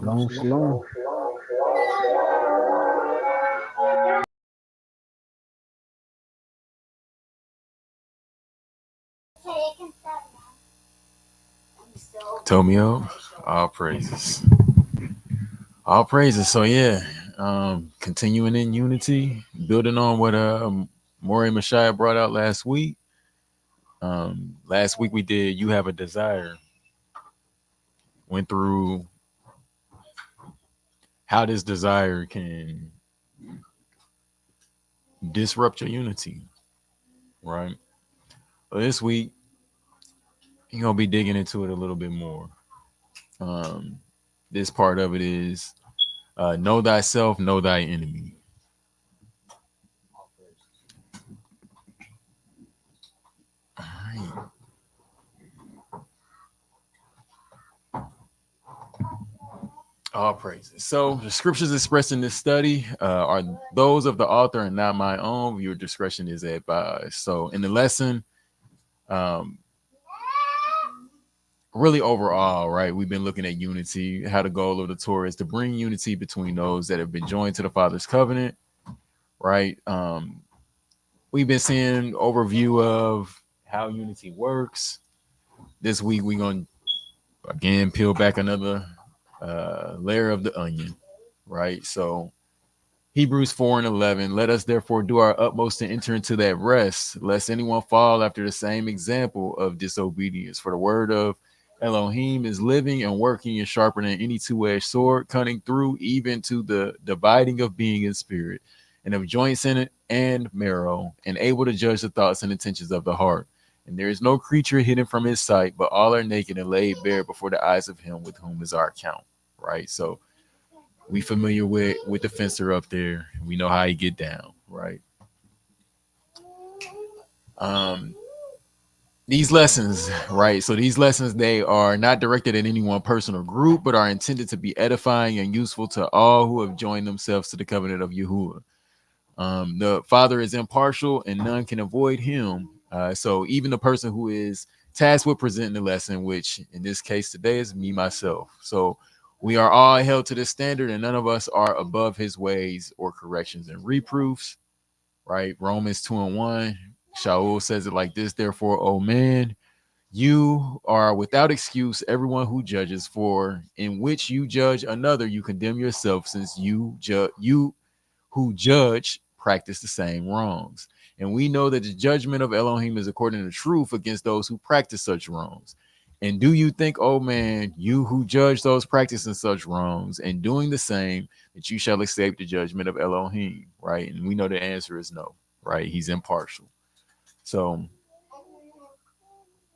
Shalom, shalom. Tomio, all praises. All praises. So yeah, continuing in unity, building on what Maury Mashai brought out last week. Last week we did You Have a Desire. Went through how this desire can disrupt your unity, right? Well, this week you're gonna be digging into it a little bit more. Um, this part of it is know thyself, know thy enemy. All right. All praises. So the scriptures expressed in this study are those of the author and not my own. Your discretion is advised. So in the lesson, um, really overall, right, we've been looking at unity, how the goal of the Torah is to bring unity between those that have been joined to the Father's covenant, right? We've been seeing overview of how unity works. This week we're going to again peel back another layer of the onion, right? So Hebrews 4 and 11, let us therefore do our utmost to enter into that rest, lest anyone fall after the same example of disobedience. For the word of Elohim is living and working and sharper than any two-edged sword, cutting through even to the dividing of being and spirit, and of joints in it and marrow, and able to judge the thoughts and intentions of the heart. And there is no creature hidden from his sight, but all are naked and laid bare before the eyes of him with whom is our account. Right? So we familiar with the fencer up there. We know how he get down, right? Um, these lessons, right? So these lessons, they are not directed at any one person or group, but are intended to be edifying and useful to all who have joined themselves to the covenant of Yahuwah. The Father is impartial, and none can avoid him. So even the person who is tasked with presenting the lesson, which in this case today is me myself. So we are all held to this standard, and none of us are above his ways or corrections and reproofs. Right? Romans 2:1. Shaul says it like this: Therefore, O man, you are without excuse, everyone who judges, for in which you judge another, you condemn yourself, since you who judge practice the same wrongs. And we know that the judgment of Elohim is according to truth against those who practice such wrongs. And do you think, oh man, you who judge those practicing such wrongs and doing the same, that you shall escape the judgment of Elohim? Right? And we know the answer is no, right? He's impartial. So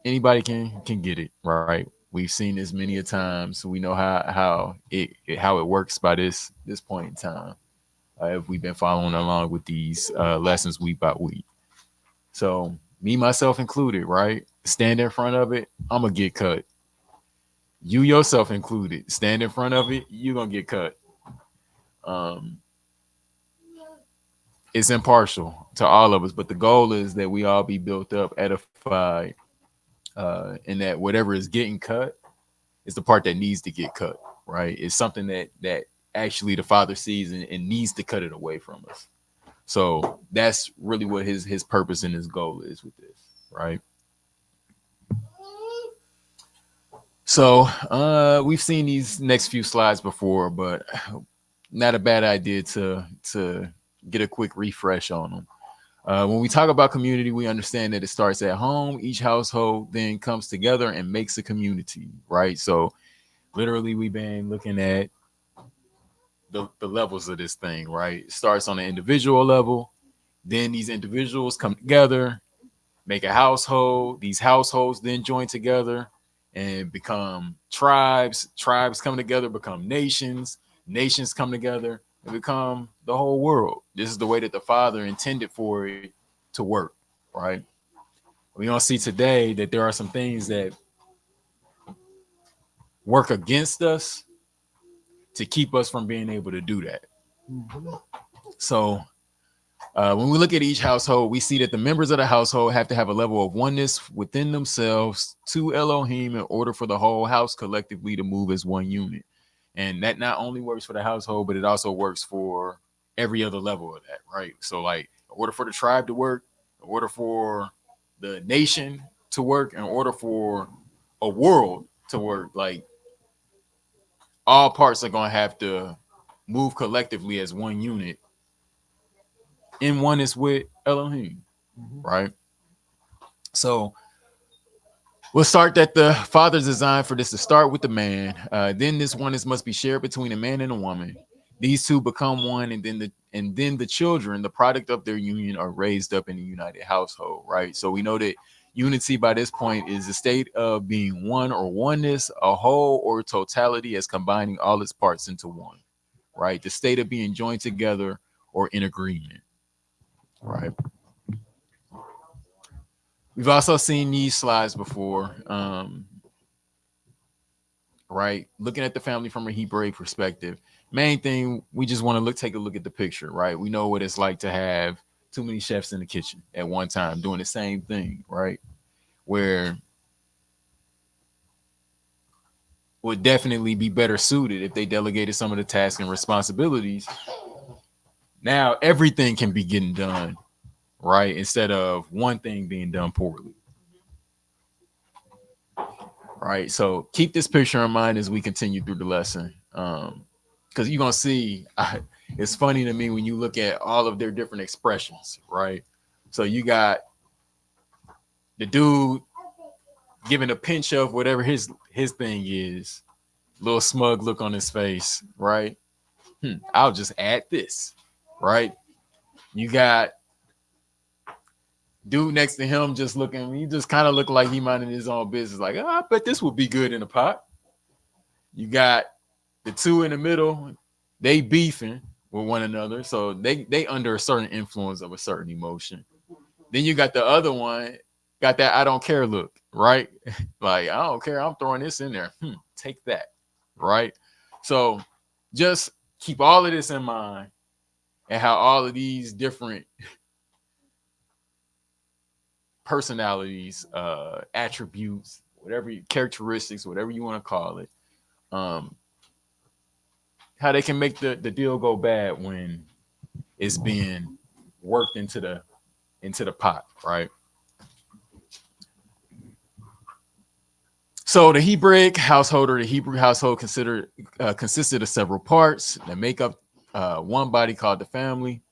anybody can get it, right? We've seen this many a times, so we know how it works by this point in time. If we've been following along with these lessons week by week. So me myself included, right? Stand in front of it, I'm gonna get cut. You yourself included, stand in front of it, you're gonna get cut. Um, it's impartial to all of us, but the goal is that we all be built up, edified, and that whatever is getting cut is the part that needs to get cut, right? It's something that actually the Father sees and needs to cut it away from us. So that's really what his purpose and his goal is with this, right? So we've seen these next few slides before, but not a bad idea to get a quick refresh on them. When we talk about community, we understand that it starts at home. Each household then comes together and makes a community, right? So literally, we've been looking at the levels of this thing, right? It starts on an individual level. Then these individuals come together, make a household. These households then join together and become tribes. Tribes come together, become nations. Nations come together and become the whole world. This is the way that the Father intended for it to work, right? We don't see today that there are some things that work against us to keep us from being able to do that. So when we look at each household, we see that the members of the household have to have a level of oneness within themselves to Elohim in order for the whole house collectively to move as one unit. And that not only works for the household, but it also works for every other level of that, right? So, like, in order for the tribe to work, in order for the nation to work, in order for a world to work, like, all parts are going to have to move collectively as one unit in oneness with Elohim, right? So we'll start that the Father's design for this to start with the man. Then this oneness must be shared between a man and a woman. These two become one, and then the children, the product of their union, are raised up in a united household, right? So we know that unity by this point is a state of being one or oneness, a whole or totality, as combining all its parts into one, right? The state of being joined together or in agreement, right? We've also seen these slides before, right? Looking at the family from a Hebraic perspective. Main thing, we just want to take a look at the picture, right? We know what it's like to have too many chefs in the kitchen at one time doing the same thing, right? Where would definitely be better suited if they delegated some of the tasks and responsibilities. Now everything can be getting done, right? Instead of one thing being done poorly. Right. So keep this picture in mind as we continue through the lesson. Because you're gonna see it's funny to me when you look at all of their different expressions, right? So you got the dude giving a pinch of whatever his thing is, little smug look on his face, right? I'll just add this, right? You got dude next to him just looking, he just kind of looked like he minding his own business, like, oh, I bet this would be good in a pot. You got the two in the middle, they beefing with one another, so they under a certain influence of a certain emotion. Then you got the other one, got that I don't care look, right? Like, I don't care, I'm throwing this in there. Take that, right? So just keep all of this in mind and how all of these different personalities, attributes, whatever characteristics, whatever you want to call it, how they can make the deal go bad when it's being worked into the pot, right? So the Hebraic household, or the Hebrew household, consisted of several parts that make up one body called the family.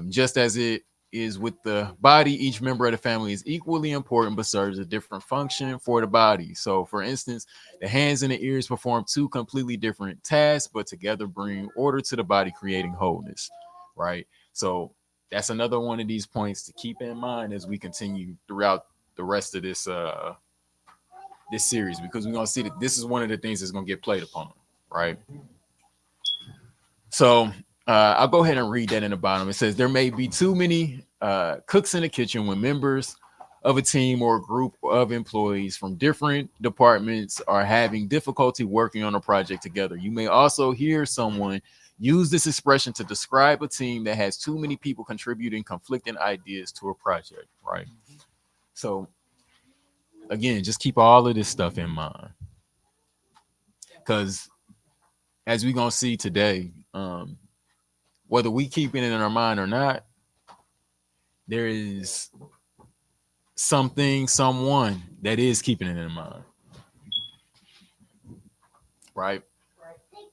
Just as it is with the body, each member of the family is equally important but serves a different function for the body. So, for instance, the hands and the ears perform two completely different tasks, but together bring order to the body, creating wholeness, right? So that's another one of these points to keep in mind as we continue throughout the rest of this series, because we're gonna see that this is one of the things that's gonna get played upon, right? So I'll go ahead and read that in the bottom. It says there may be too many cooks in the kitchen when members of a team or a group of employees from different departments are having difficulty working on a project together. You may also hear someone use this expression to describe a team that has too many people contributing conflicting ideas to a project, right? So again, just keep all of this stuff in mind, because as we're gonna see today, whether we keep it in our mind or not, there is something, someone that is keeping it in mind, right?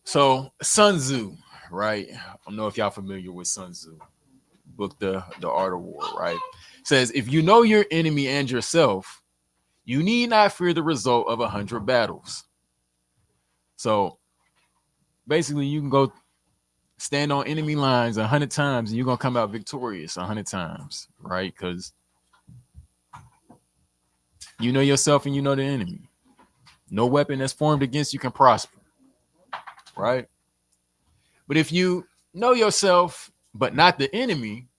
So Sun Tzu, right? I don't know if y'all familiar with Sun Tzu, book the Art of War, right? Says if you know your enemy and yourself, you need not fear the result of 100 battles. So basically, you can go stand on enemy lines 100 times and you're gonna come out victorious 100 times, right? Because you know yourself and you know the enemy. No weapon that's formed against you can prosper, right? But if you know yourself but not the enemy,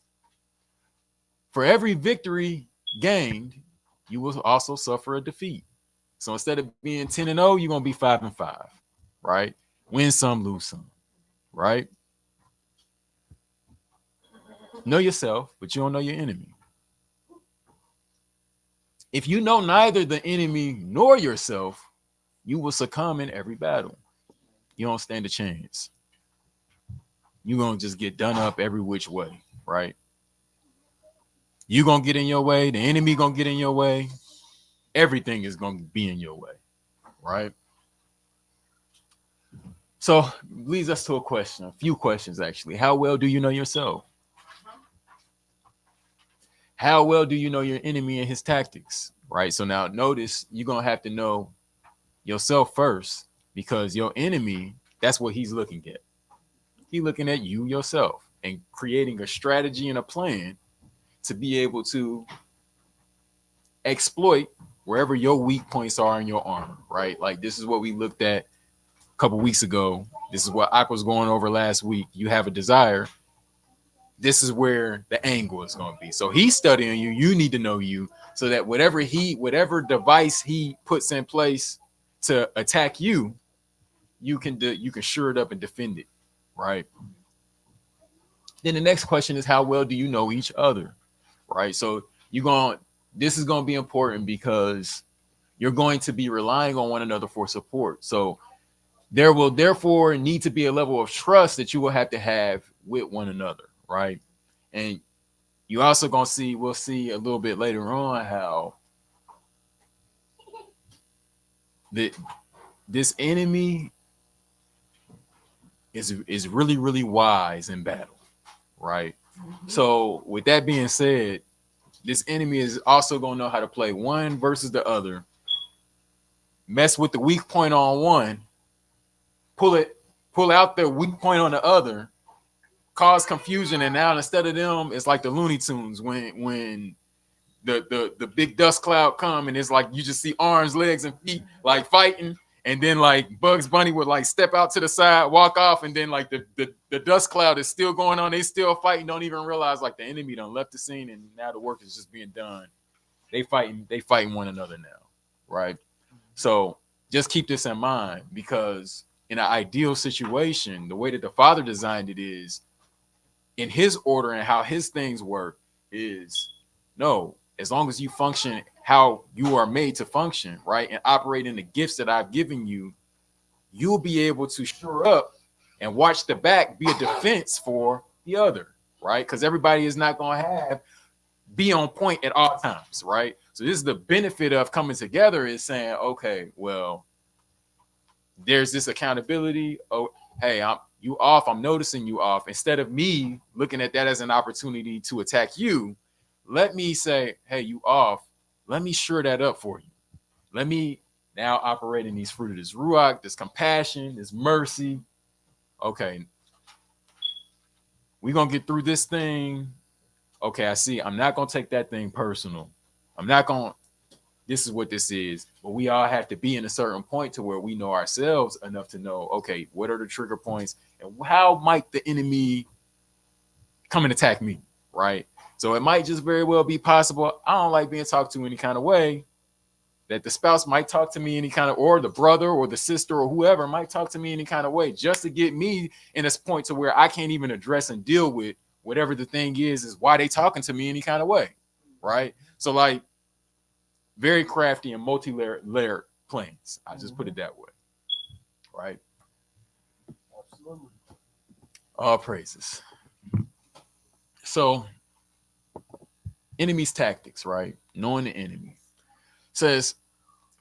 for every victory gained, you will also suffer a defeat. So instead of being 10-0, you're gonna be 5-5, right? Win some, lose some, right? Know yourself, but you don't know your enemy. If you know neither the enemy nor yourself, you will succumb in every battle. you don't stand a chance. You're gonna just get done up every which way, right? You gonna get in your way, the enemy gonna get in your way, everything is gonna be in your way, right? So leads us to a question, a few questions actually. How well do you know yourself? How well do you know your enemy and his tactics? Right. So now notice you're gonna have to know yourself first because your enemy, that's what he's looking at. He's looking at you yourself and creating a strategy and a plan to be able to exploit wherever your weak points are in your armor, right? Like this is what we looked at a couple weeks ago. This is what I was going over last week. You have a desire. This is where the angle is going to be. So he's studying you. You need to know you so that whatever device he puts in place to attack you, you can shore it up and defend it, right? Then the next question is how well do you know each other, right? So this is going to be important because you're going to be relying on one another for support. So there will therefore need to be a level of trust that you will have to have with one another, right? And you also gonna see, we'll see a little bit later on how this enemy is really, really wise in battle, right? Mm-hmm. So with that being said, this enemy is also gonna know how to play one versus the other, mess with the weak point on one, pull out the weak point on the other, cause confusion, and now instead of them, it's like the Looney Tunes when the big dust cloud come and it's like you just see arms, legs, and feet like fighting, and then like Bugs Bunny would like step out to the side, walk off, and then like the dust cloud is still going on. They still fighting, don't even realize like the enemy done left the scene, and now the work is just being done. They fighting one another now, right? So just keep this in mind because in an ideal situation, the way that the Father designed it is in his order and how his things work is no, as long as you function how you are made to function, right, and operate in the gifts that I've given you, you'll be able to shore up and watch the back be a defense for the other, right? Because everybody is not going to be on point at all times, right? So this is the benefit of coming together is saying, okay, well, there's this accountability. Oh, hey, you off. I'm noticing you off. Instead of me looking at that as an opportunity to attack you, let me say, hey, you off. Let me shore that up for you. Let me now operate in these fruit of this ruach, this compassion, this mercy. Okay, we're going to get through this thing. Okay, I see. I'm not going to take that thing personal. I'm not going to, this is what this is. But we all have to be in a certain point to where we know ourselves enough to know, okay, what are the trigger points and how might the enemy come and attack me, right? So it might just very well be possible. I don't like being talked to any kind of way. That the spouse might talk to me any kind of, or the brother or the sister or whoever might talk to me any kind of way just to get me in this point to where I can't even address and deal with whatever the thing is why they talking to me any kind of way, right? So like very crafty and multi-layered plans. I just put it that way, right? Absolutely. All praises. So enemy's tactics, right? Knowing the enemy. Says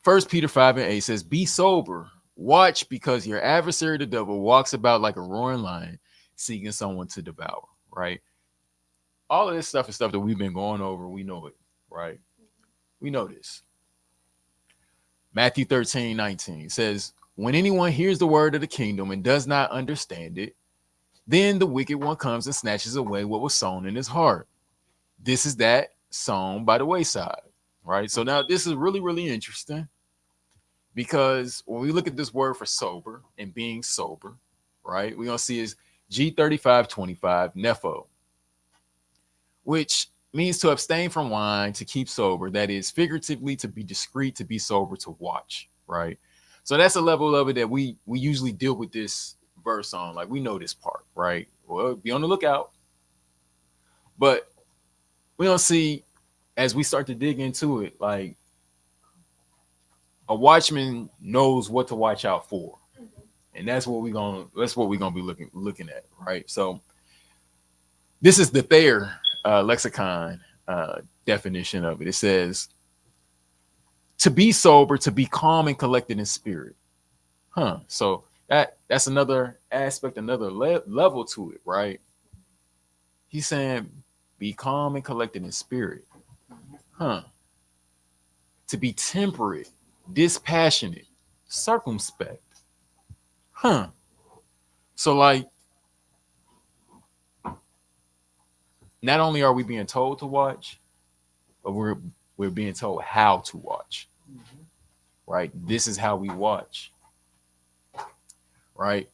1 Peter 5:8 says, be sober, watch, because your adversary, the devil, walks about like a roaring lion, seeking someone to devour, right? All of this stuff is stuff that we've been going over. We know it, right? We know this. Matthew 13:19 says, when anyone hears the word of the kingdom and does not understand it, then the wicked one comes and snatches away what was sown in his heart. This is that sown by the wayside. Right. So now this is really, really interesting because when we look at this word for sober and being sober, right, we're going to see is G3525 nepho, which means to abstain from wine, to keep sober. That is figuratively to be discreet, to be sober, to watch. Right. So that's a level of it that we usually deal with this verse on. Like we know this part. Right. Well, be on the lookout. But we don't see as we start to dig into it, like a watchman knows what to watch out for, And that's what we're gonna be looking at, right? So this is the Thayer lexicon definition of it. It says to be sober, to be calm and collected in spirit. So that's another aspect, another level to it, right? He's saying be calm and collected in spirit. Huh. To be temperate, dispassionate, circumspect. Huh. So like not only are we being told to watch, but we're being told how to watch. Right? This is how we watch. Right?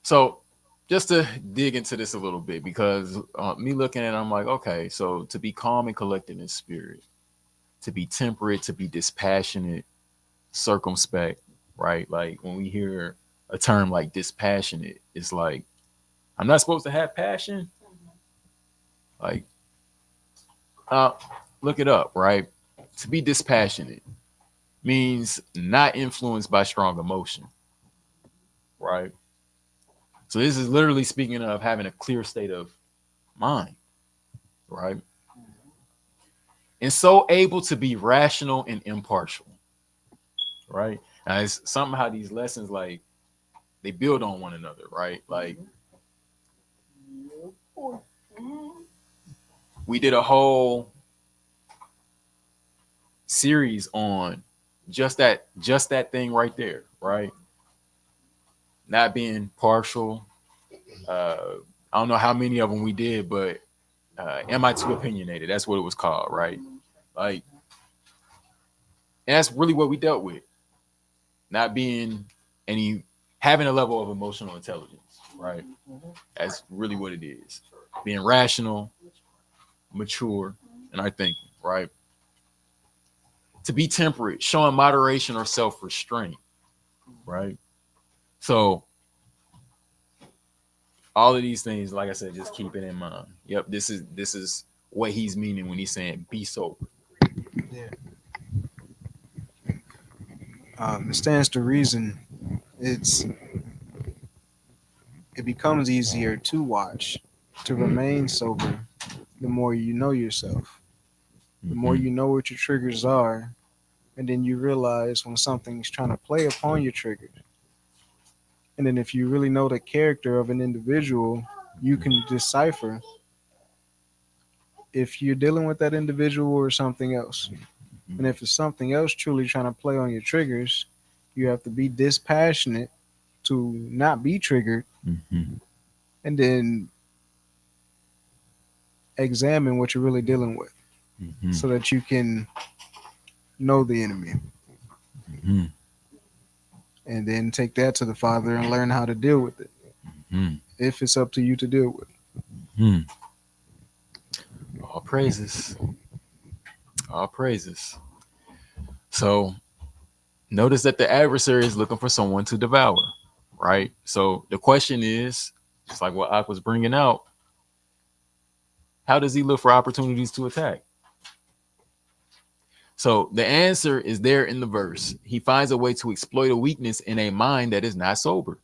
So just to dig into this a little bit, because me looking at it, I'm like, okay, so to be calm and collected in spirit, to be temperate, to be dispassionate, circumspect, right? Like when we hear a term like dispassionate, it's like I'm not supposed to have passion. Like, uh, look it up, right? To be dispassionate means not influenced by strong emotion, right? So this is literally speaking of having a clear state of mind, right? And so able to be rational and impartial, right? Now it's somehow these lessons like they build on one another, right? Like we did a whole series on just that thing right there, right? Not being partial. I don't know how many of them we did, but am I too opinionated? That's what it was called, right? Like, and that's really what we dealt with. Not being any having a level of emotional intelligence, right? That's really what it is. Being rational, mature, and our thinking, right? To be temperate, showing moderation or self-restraint, right? So all of these things, like I said, just keep it in mind. Yep, this is what he's meaning when he's saying be sober. Yeah. It stands to reason. It's it becomes easier to watch, to remain sober, the more you know yourself, the more Mm-hmm. you know what your triggers are, and then you realize when something's trying to play upon your triggers. And then if you really know the character of an individual, you can decipher if you're dealing with that individual or something else. And if it's something else truly trying to play on your triggers, you have to be dispassionate to not be triggered, Mm-hmm. and then examine what you're really dealing with Mm-hmm. so that you can know the enemy Mm-hmm. and then take that to the Father and learn how to deal with it Mm-hmm. if it's up to you to deal with. Mm-hmm. All praises. All praises. So notice that the adversary is looking for someone to devour, right? So the question is, just like what Ak was bringing out, how does he look for opportunities to attack? So the answer is there in the verse. He finds a way to exploit a weakness in a mind that is not sober,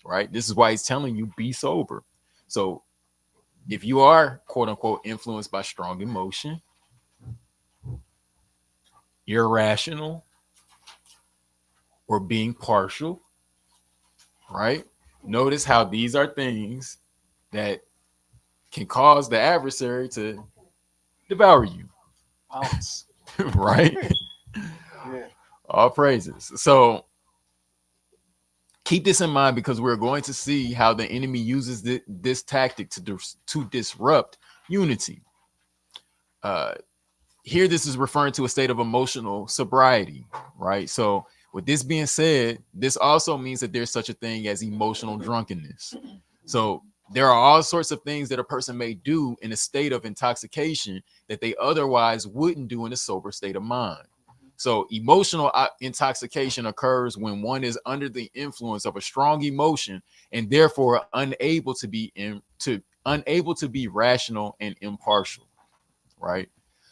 right? This is why he's telling you be sober. So if you are quote unquote influenced by strong emotion, irrational, or being partial, right? Notice how these are things that can cause the adversary to devour you, Pounce. right? Yeah. All praises. So keep this in mind because we're going to see how the enemy uses this tactic to disrupt unity. Uh, Here, this is referring to a state of emotional sobriety, right? So, with this being said, this also means that there's such a thing as emotional drunkenness. So, there are all sorts of things that a person may do in a state of intoxication that they otherwise wouldn't do in a sober state of mind. So, emotional intoxication occurs when one is under the influence of a strong emotion and therefore unable to be rational and impartial, right?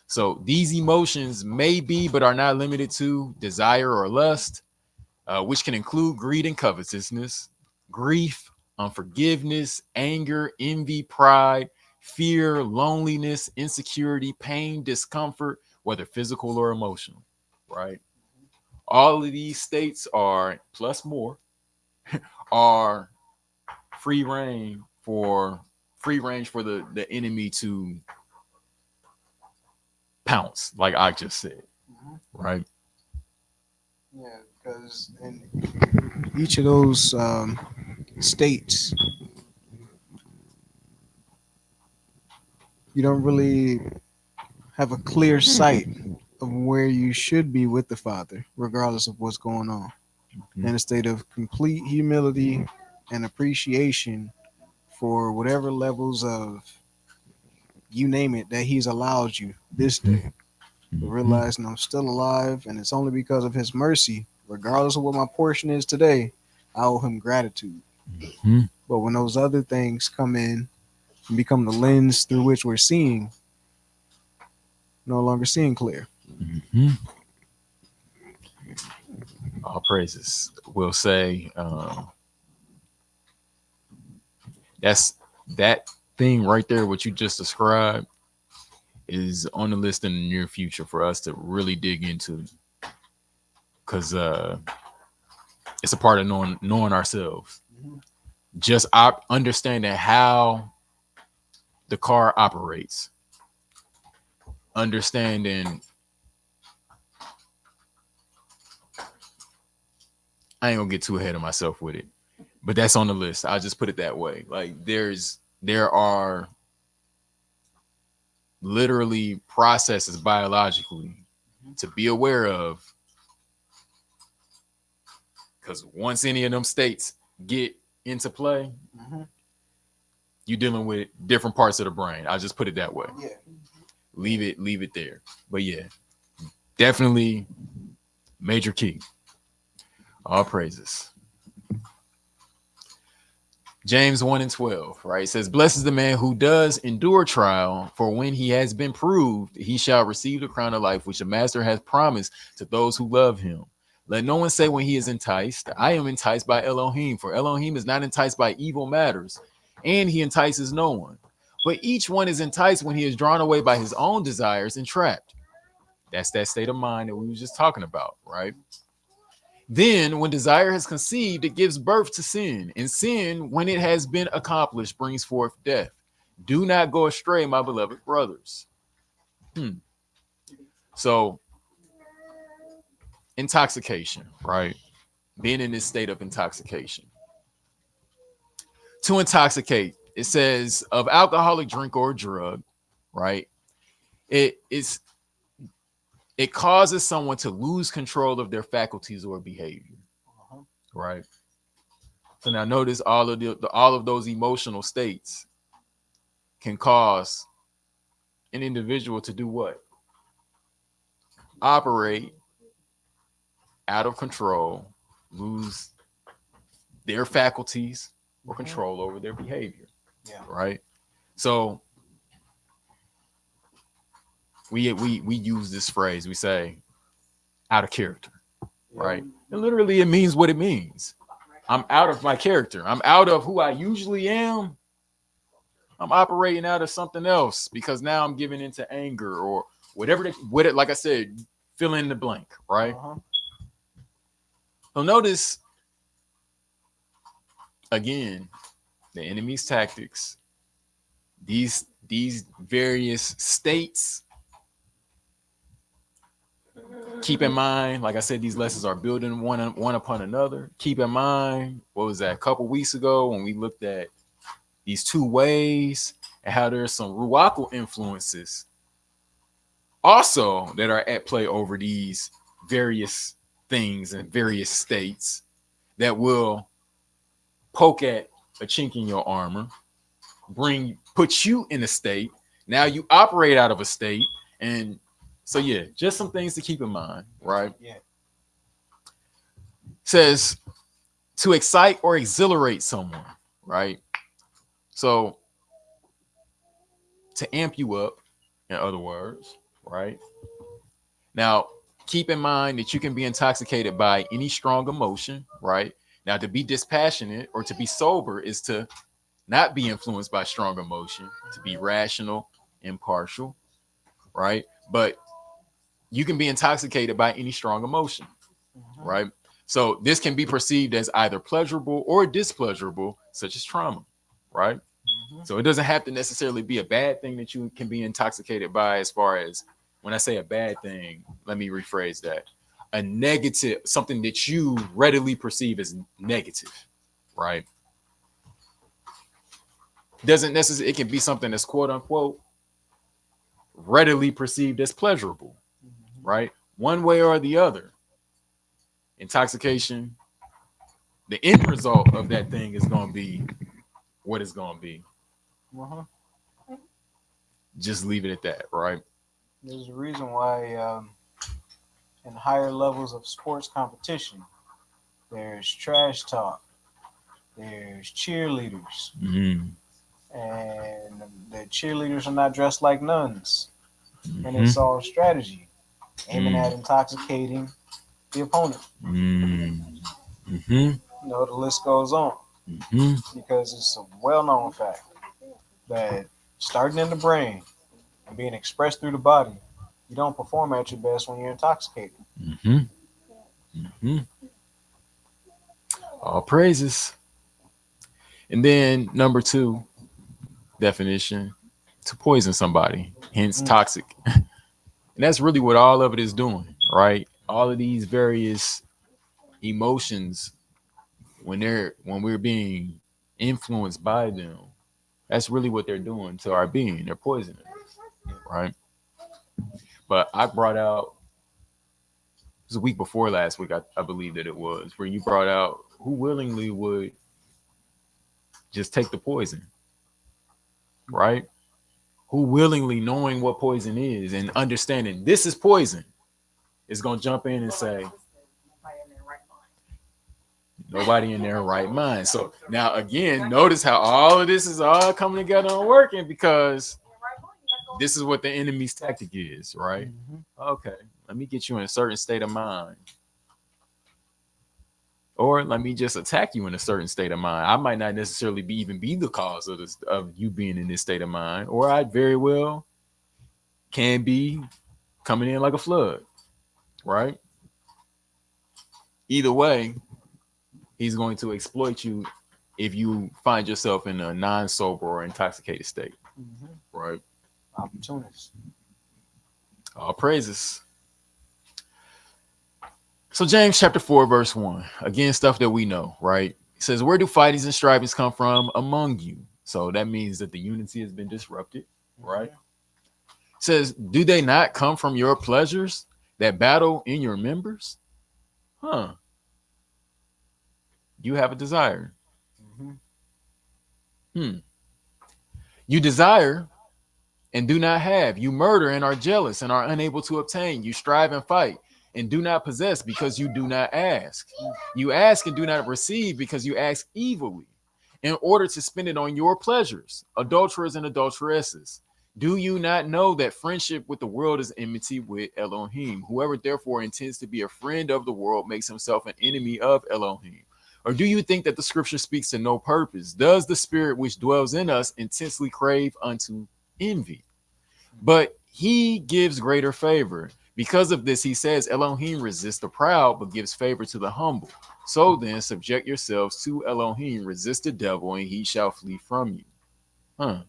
So these emotions may be, but are not limited to desire or lust, which can include greed and covetousness, grief, unforgiveness, anger, envy, pride, fear, loneliness, insecurity, pain, discomfort, whether physical or emotional, right? All of these states are, plus more, are free reign for the enemy to pounce, like I just said, right? Yeah, because in each of those states, you don't really have a clear sight of where you should be with the Father, regardless of what's going on. In a state of complete humility and appreciation for whatever levels of, you name it, that He's allowed you this day. But realizing I'm still alive, and it's only because of His mercy, regardless of what my portion is today, I owe Him gratitude. Mhm. But when those other things come in and become the lens through which we're seeing, no longer seeing clear. Mhm. All praises. We'll say that's that thing right there. What you just described is on the list in the near future for us to really dig into, because it's a part of knowing ourselves. Just understanding how the car operates, understanding. I ain't gonna get too ahead of myself with it, but that's on the list. I'll just put it that way. Like there are literally processes biologically to be aware of, because once any of them states get into play, you're dealing with different parts of the brain. I'll just put it that way. Yeah. Leave it there. But yeah, definitely major key. All praises. James 1 and 12, right? It says, blessed is the man who does endure trial, for when he has been proved, he shall receive the crown of life, which the master has promised to those who love him. Let no one say when he is enticed, I am enticed by Elohim, for Elohim is not enticed by evil matters, and he entices no one. But each one is enticed when he is drawn away by his own desires and trapped. That's that state of mind that we were just talking about, right? Then, when desire has conceived, it gives birth to sin. And sin, when it has been accomplished, brings forth death. Do not go astray, my beloved brothers. So, intoxication, right? Being in this state of intoxication. To intoxicate, it says of alcoholic drink or drug, right? It causes someone to lose control of their faculties or behavior, right? So now notice all of those emotional states can cause an individual to do what? Operate out of control, lose their faculties or control over their behavior. Yeah. Right. So we use this phrase. We say out of character. Right. And literally it means what it means. I'm out of my character. I'm out of who I usually am. I'm operating out of something else because now I'm giving into anger or whatever. Like I said, fill in the blank, right? So notice again the enemy's tactics. These various states. Keep in mind, like I said, these lessons are building one upon another. Keep in mind, what was that? A couple weeks ago when we looked at these two ways and how there's some Ruaku influences also that are at play over these various things and various states that will poke at a chink in your armor, put you in a state. Now you operate out of a state. And so yeah, just some things to keep in mind, right? Yeah. Says to excite or exhilarate someone, right? So to amp you up, in other words, right? Now, keep in mind that you can be intoxicated by any strong emotion, right? Now, to be dispassionate or to be sober is to not be influenced by strong emotion, to be rational, impartial, right? But you can be intoxicated by any strong emotion, right? So this can be perceived as either pleasurable or displeasurable, such as trauma, right? So it doesn't have to necessarily be a bad thing that you can be intoxicated by. As far as when I say a bad thing, let me rephrase that. A negative, something that you readily perceive as negative, right? Doesn't necessarily, it can be something that's quote unquote readily perceived as pleasurable, right? One way or the other. Intoxication, the end result of that thing is going to be what it's going to be. Uh-huh. Just leave it at that, right? There's a reason why in higher levels of sports competition, there's trash talk, there's cheerleaders, and the cheerleaders are not dressed like nuns, and it's all strategy, aiming at intoxicating the opponent. You know, the list goes on because it's a well-known fact that starting in the brain and being expressed through the body, you don't perform at your best when you're intoxicated. All praises. And then number 2 definition, to poison somebody, hence toxic. And that's really what all of it is doing, right? All of these various emotions, when we're being influenced by them, that's really what they're doing to our being. They're poisoning us, right? But I brought out, it was a week before last week, I believe that it was, where you brought out who willingly would just take the poison, right? Who willingly, knowing what poison is and understanding this is poison, is going to jump in and say, nobody in their right mind. So now again, notice how all of this is all coming together and working, because this is what the enemy's tactic is, right? Okay, let me get you in a certain state of mind. Or let me just attack you in a certain state of mind. I might not necessarily even be the cause of this, of you being in this state of mind, or I very well can be coming in like a flood, right? Either way, he's going to exploit you if you find yourself in a non-sober or intoxicated state, right? Opportunities. All praises. So James chapter 4, verse 1. Again, stuff that we know, right? It says, where do fightings and strivings come from among you? So that means that the unity has been disrupted, right? It says, do they not come from your pleasures that battle in your members? You have a desire. You desire and do not have. You murder and are jealous and are unable to obtain. You strive and fight and do not possess because you do not ask. You ask and do not receive because you ask evilly in order to spend it on your pleasures. Adulterers and adulteresses, do you not know that friendship with the world is enmity with Elohim? Whoever therefore intends to be a friend of the world makes himself an enemy of Elohim. Or do you think that the scripture speaks to no purpose? Does the spirit which dwells in us intensely crave unto envy? But he gives greater favor. Because of this, he says, Elohim resists the proud, but gives favor to the humble. So then, subject yourselves to Elohim, resist the devil, and he shall flee from you.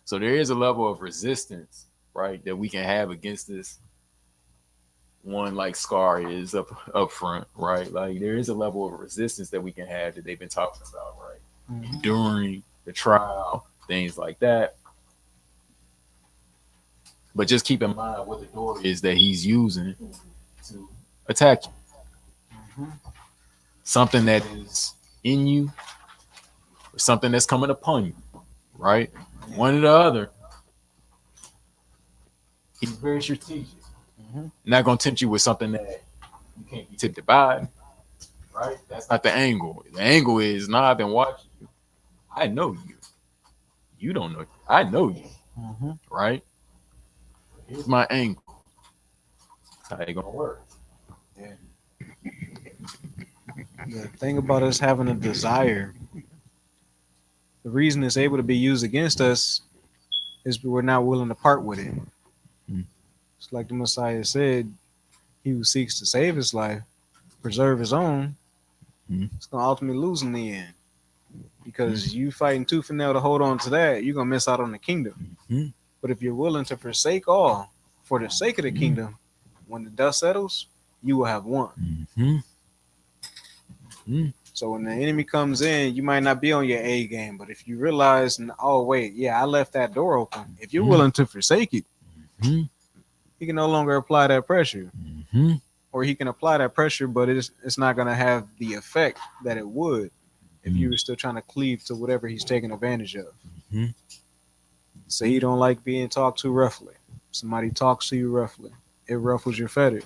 So there is a level of resistance, right, that we can have against this one, like Scar is up front, right? Like there is a level of resistance that we can have that they've been talking about, right? During the trial, things like that. But just keep in mind what the door is that he's using to attack you. Something that is in you, or something that's coming upon you, right? One or the other. He's very strategic. Not going to tempt you with something that you can't be tempted by, right? That's not the angle. The angle is, nah, I've been watching you. I know you. You don't know. I know you, right? Here's my angle. That's how it's going to work. The thing about us having a desire, the reason it's able to be used against us is we're not willing to part with it. Mm. It's like the Messiah said, he who seeks to save his life, preserve his own, Mm. it's gonna ultimately lose in the end. Mm. Because you fighting tooth and nail to hold on to that, you're gonna miss out on the kingdom. Mm. But if you're willing to forsake all for the sake of the Mm. kingdom, when the dust settles, you will have won. Mm. Mm. So when the enemy comes in, you might not be on your A game, but if you realize, oh wait, yeah, I left that door open. If you're Mm. willing to forsake it, Mm. he can no longer apply that pressure, Mm. or he can apply that pressure, but it's not going to have the effect that it would if you Mm. were still trying to cleave to whatever he's taking advantage of. Mm. Say you don't like being talked to roughly. Somebody talks to you roughly. It ruffles your feathers.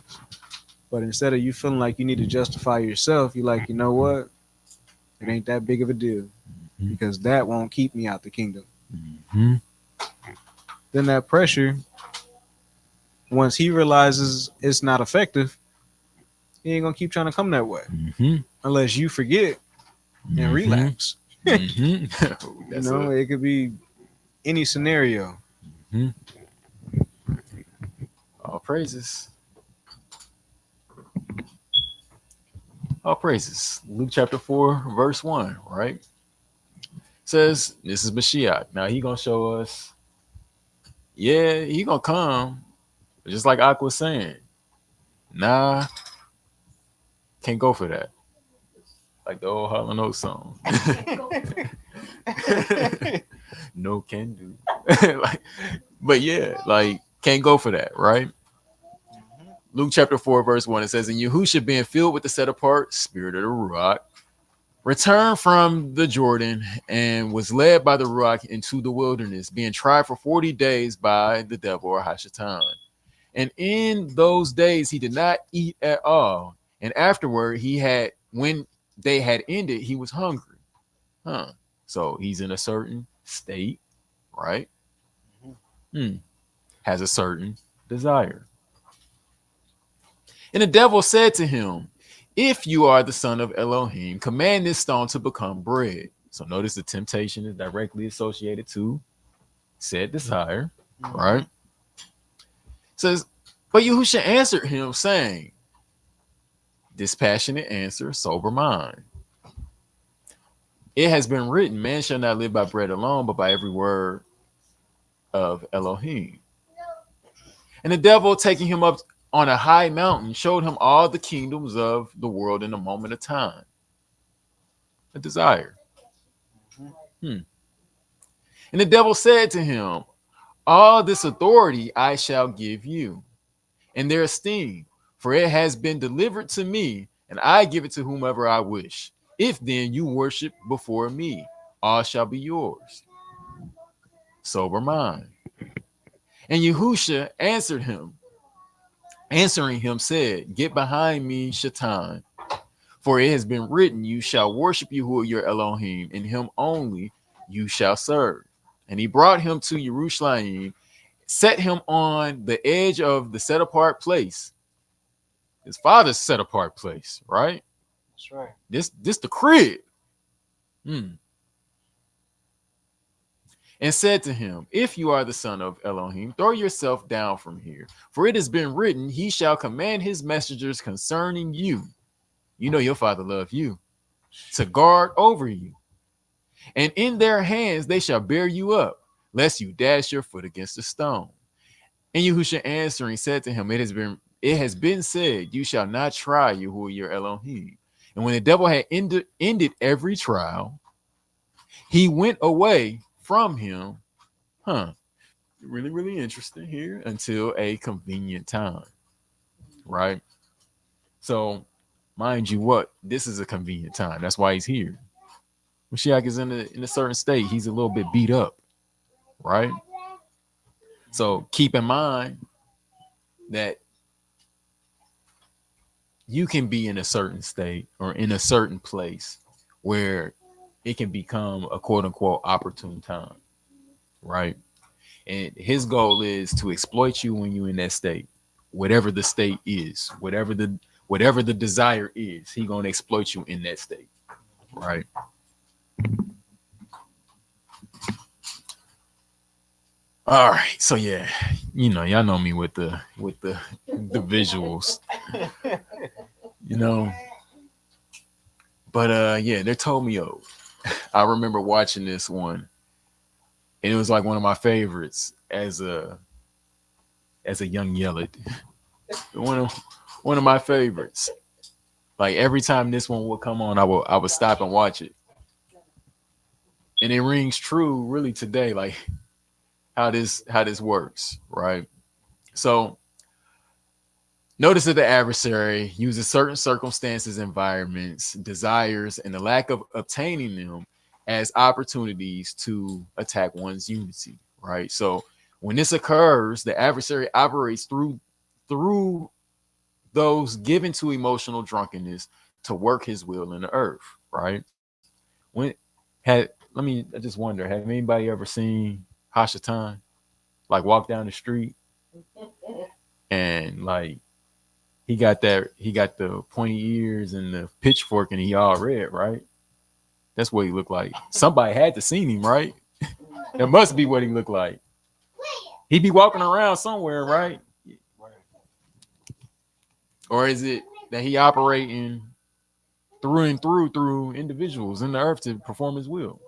But instead of you feeling like you need to justify yourself, you're like, you know what? It ain't that big of a deal Mm. because that won't keep me out the kingdom. Mm. Then that pressure, once he realizes it's not effective, he ain't gonna keep trying to come that way Mm. unless you forget and Mm. relapse. Mm. You That's know, it could be any scenario. Mhm. All praises. All praises. Luke chapter 4, verse 1, right? Says this is Mashiach. Now he gonna show us, yeah, he gonna come. Just like Ak was saying. Nah, can't go for that. Like the old Hall and Oates song. No can do. Like, but yeah, like can't go for that, right? Luke chapter 4, verse 1, it says, And Yahusha being filled with the set apart spirit of the Ruach, returned from the Jordan and was led by the Ruach into the wilderness, being tried for 40 days by the devil or Hashatan. And in those days he did not eat at all. And afterward, when they had ended, he was hungry. Huh. So he's in a certain state, right? Hmm. Has a certain desire. And the devil said to him, If you are the son of Elohim, command this stone to become bread. So notice the temptation is directly associated to said desire, right? It says, but Yahusha answered him, saying, Dispassionate answer, sober mind. It has been written, man shall not live by bread alone, but by every word of Elohim. And the devil, taking him up on a high mountain, showed him all the kingdoms of the world in a moment of time. A desire. Hmm. And the devil said to him, All this authority I shall give you, and their esteem, for it has been delivered to me, and I give it to whomever I wish. If then you worship before me, all shall be yours. Sober mind. And Yahusha answering him, said, Get behind me, Shaitan, for it has been written, You shall worship Yahuwah your Elohim, and him only you shall serve. And he brought him to Jerusalem, set him on the edge of the set apart place, his father's set apart place, right? That's right. This the crib. And said to him, If you are the son of Elohim, throw yourself down from here. For it has been written, He shall command his messengers concerning you. You know your father loved you. To guard over you. And in their hands they shall bear you up, lest you dash your foot against a stone. And Yahushua answering said to him, It has been said, You shall not try Yahuwah your Elohim. And when the devil had ended every trial, he went away from him. Really, really interesting here until a convenient time. Right? So, mind you, what? This is a convenient time. That's why he's here. Mashiach is in a certain state. He's a little bit beat up. Right? So keep in mind that you can be in a certain state or in a certain place where it can become a quote unquote opportune time, right? And his goal is to exploit you when you're in that state, whatever the state is, whatever the desire is, he gonna exploit you in that state, right? All right, so yeah, y'all know me with the visuals, you know. But yeah, they're Tomio. I remember watching this one, and it was like one of my favorites as a young yellet. One of my favorites. Like every time this one would come on, I would stop and watch it, and it rings true really today. Like how this works, right? So notice that the adversary uses certain circumstances, environments, desires, and the lack of obtaining them as opportunities to attack one's unity, right? So when this occurs, the adversary operates through those given to emotional drunkenness to work his will in the earth, right? When had let me I just wonder, have anybody ever seen Hashatan like walk down the street and like he got the pointy ears and the pitchfork and he all red, right? That's what he looked like. Somebody had to seen him, right? That must be what he looked like. He be walking around somewhere, right? Or is it that he operating through and through individuals in the earth to perform his will,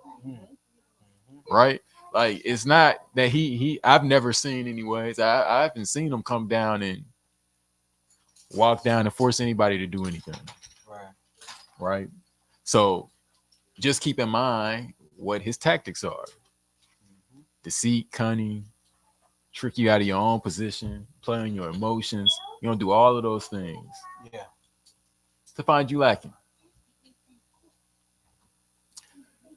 right? Like it's not that he I've never seen anyways. I haven't seen him come down and walk down and force anybody to do anything, Right. right? So just keep in mind what his tactics are: deceit, cunning, trick you out of your own position, play on your emotions. You don't do all of those things Yeah. to find you lacking.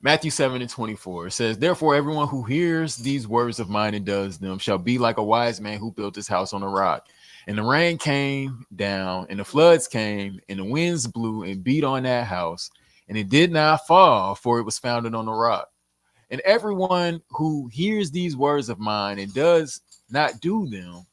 Matthew 7:24 says, therefore, everyone who hears these words of mine and does them shall be like a wise man who built his house on a rock. And the rain came down, and the floods came, and the winds blew and beat on that house, and it did not fall, for it was founded on a rock. And everyone who hears these words of mine and does not do them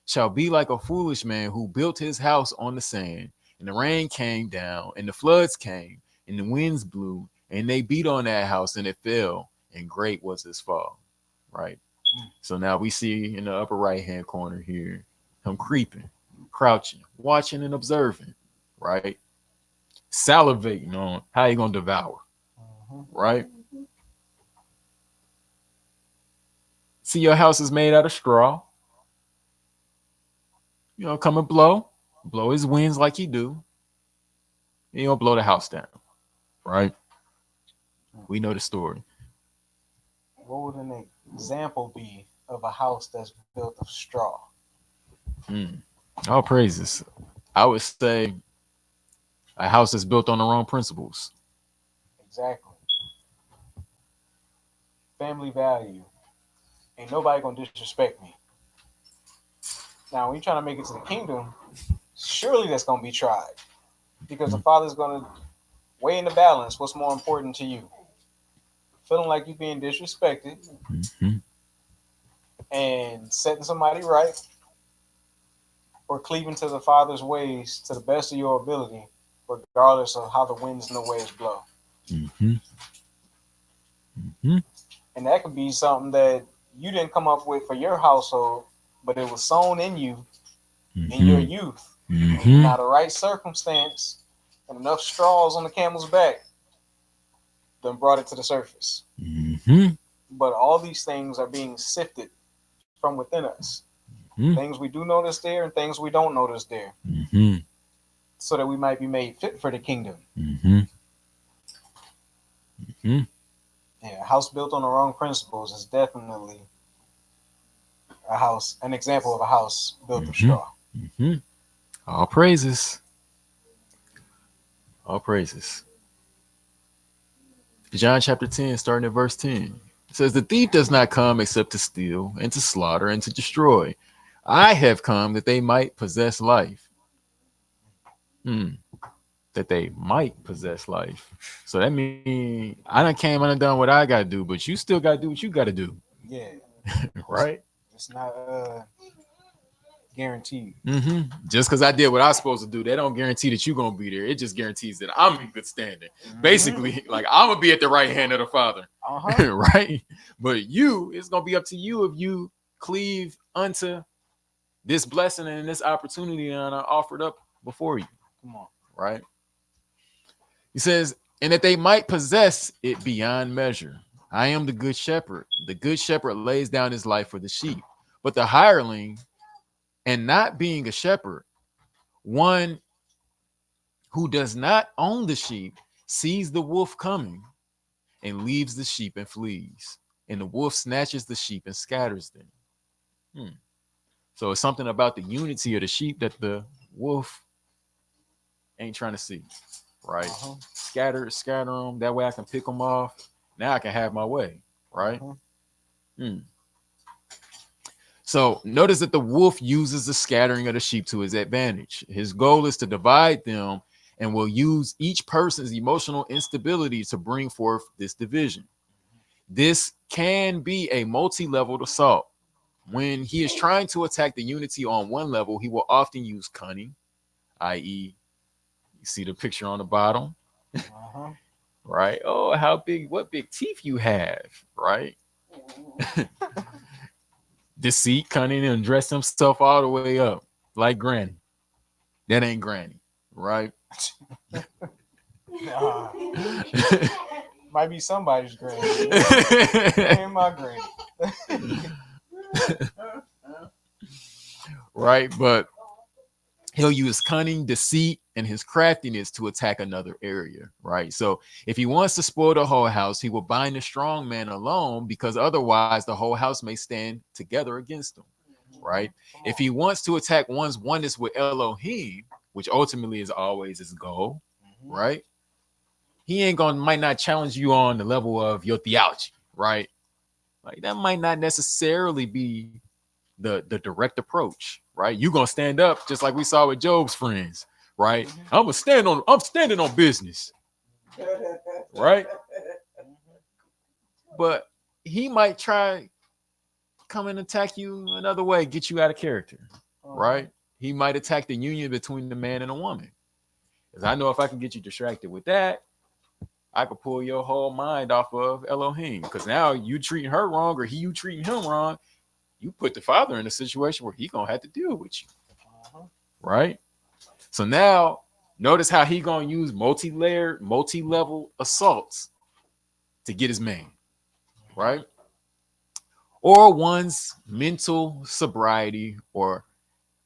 shall be like a foolish man who built his house on the sand. And the rain came down, and the floods came, and the winds blew, and they beat on that house, and it fell, and great was its fall. Right. So now we see in the upper right hand corner here him creeping, crouching, watching, and observing. Right. Salivating on how he gonna devour. Right. See, your house is made out of straw. Come and blow his winds like he do. He don't blow the house down, right? We know the story. What would an example be of a house that's built of straw? All praises. I would say a house that's built on the wrong principles. Exactly. Family value. Ain't nobody gonna disrespect me. Now, when you're trying to make it to the kingdom, surely that's gonna be tried, because the Father's gonna weigh in the balance what's more important to you. Feeling like you're being disrespected Mm-hmm. and setting somebody right, or cleaving to the Father's ways to the best of your ability, regardless of how the winds and the waves blow. Mm-hmm. Mm-hmm. And that could be something that you didn't come up with for your household, but it was sown in you in your youth. Mm-hmm. Now, the right circumstance and enough straws on the camel's back then brought it to the surface. Mm-hmm. But all these things are being sifted from within us. Mm-hmm. Things we do notice there and things we don't notice there, Mm-hmm. so that we might be made fit for the kingdom. Mm-hmm. Mm-hmm. Yeah, a house built on the wrong principles is definitely an example of a house built of straw. Mm-hmm. All praises. All praises. John chapter 10, starting at verse 10. It says, the thief does not come except to steal and to slaughter and to destroy. I have come that they might possess life. That they might possess life. So that means I done came and done what I got to do, but you still got to do what you got to do. Yeah, Right? it's not guaranteed. Just because I did what I was supposed to do, that don't guarantee that you're gonna be there. It just guarantees that I'm in good standing. Basically, like I'm gonna be at the right hand of the Father, right? But you, it's gonna be up to you if you cleave unto this blessing and this opportunity and I offered up before you. Come on. Right? He says, and that they might possess it beyond measure. I am the good shepherd. The good shepherd lays down his life for the sheep. But the hireling, and not being a shepherd, one who does not own the sheep, sees the wolf coming and leaves the sheep and flees. And the wolf snatches the sheep and scatters them. So it's something about the unity of the sheep that the wolf ain't trying to see, right? Scatter them. That way I can pick them off. Now I can have my way, right? So notice that the wolf uses the scattering of the sheep to his advantage. His goal is to divide them and will use each person's emotional instability to bring forth this division. This can be a multi-leveled assault. When he is trying to attack the unity on one level, he will often use cunning, i.e., you see the picture on the bottom, right? Oh, what big teeth you have, right? Deceit, cunning, and dress himself all the way up like Granny. That ain't Granny, right? Might be somebody's granny. Ain't my granny. Right, but he'll use cunning, deceit, and his craftiness to attack another area, right? So if he wants to spoil the whole house, he will bind the strong man alone, because otherwise the whole house may stand together against him, right? If he wants to attack one's oneness with Elohim, which ultimately is always his goal, right? He might not challenge you on the level of your theology, right? Like that might not necessarily be the direct approach, right? You're gonna stand up just like we saw with Job's friends, right? I'm standing on business, right? But he might try come and attack you another way, get you out of character, right? He might attack the union between the man and a woman. Because I know if I can get you distracted with that, I could pull your whole mind off of Elohim. Because now you treating her wrong or you treating him wrong, you put the Father in a situation where he gonna have to deal with you, right? So now notice how he gonna use multi-layered, multi-level assaults to get his man, right? Or one's mental sobriety or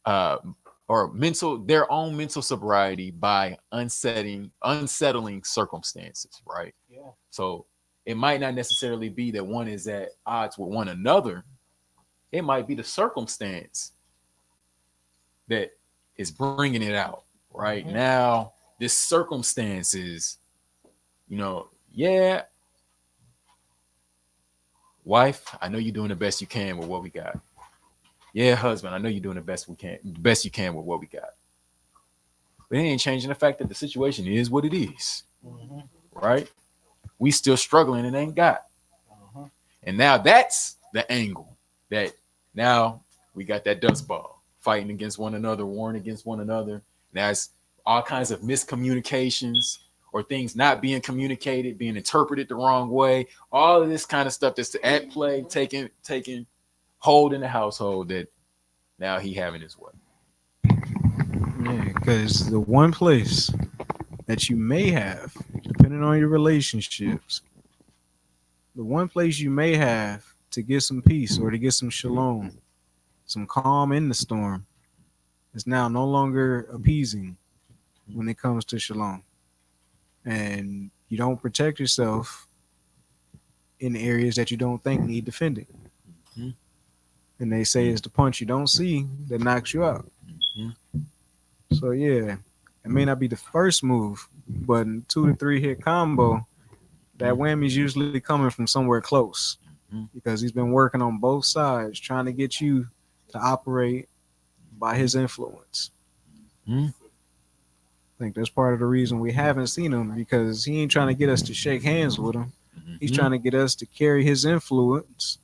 their own mental sobriety by unsettling circumstances, right? Yeah. So it might not necessarily be that one is at odds with one another. It might be the circumstance that is bringing it out, right? Now, this circumstance is, wife, I know you're doing the best you can with what we got. Yeah, husband, I know you're doing the best you can with what we got. But it ain't changing the fact that the situation is what it is, right? We still struggling and ain't got. And now that's the angle that now we got that dust ball fighting against one another, warring against one another. Now it's all kinds of miscommunications or things not being communicated, being interpreted the wrong way. All of this kind of stuff that's at play, taking hold in the household that now he having his way. Yeah, because the one place that you may have, depending on your relationships, the one place you may have to get some peace or to get some shalom, some calm in the storm, is now no longer appeasing when it comes to shalom. And you don't protect yourself in areas that you don't think need defending. And they say it's the punch you don't see that knocks you out. So yeah, it may not be the first move, but in 2 to 3 hit combo, that whammy's usually coming from somewhere close, because he's been working on both sides trying to get you to operate by his influence. I think that's part of the reason we haven't seen him, because he ain't trying to get us to shake hands with him. He's trying to get us to carry his influence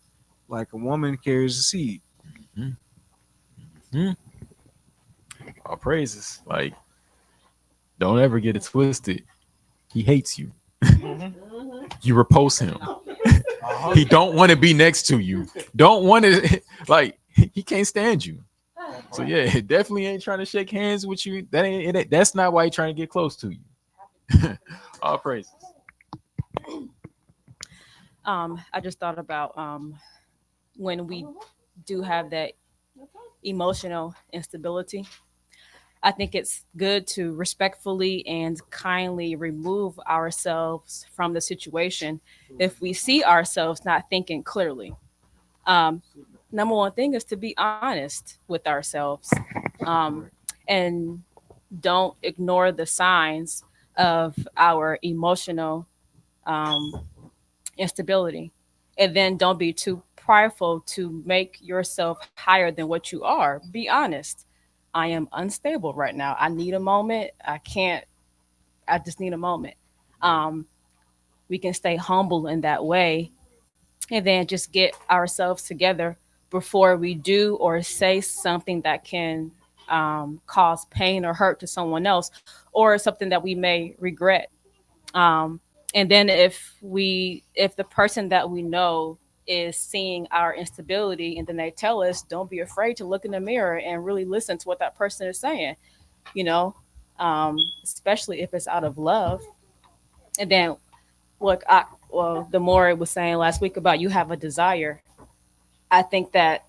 like a woman carries a seed. All praises. Like, don't ever get it twisted. He hates you. You repulse him. He don't want to be next to you. Don't want to like he can't stand you. So yeah, it definitely ain't trying to shake hands with you. That ain't it. That's not why he trying to get close to you. All praises. I just thought about when we do have that emotional instability. I think it's good to respectfully and kindly remove ourselves from the situation if we see ourselves not thinking clearly. Um, Number one thing is to be honest with ourselves, um, and don't ignore the signs of our emotional um, instability. And then don't be too prideful to make yourself higher than what you are. Be honest. I am unstable right now. I need a moment. I can't, I just need a moment. Um, we can stay humble in that way and then just get ourselves together before we do or say something that can cause pain or hurt to someone else or something that we may regret. um, and then if the person that we know is seeing our instability and then they tell us, don't be afraid to look in the mirror and really listen to what that person is saying, you know, especially if it's out of love. And then look, the more it was saying last week about you have a desire, I think that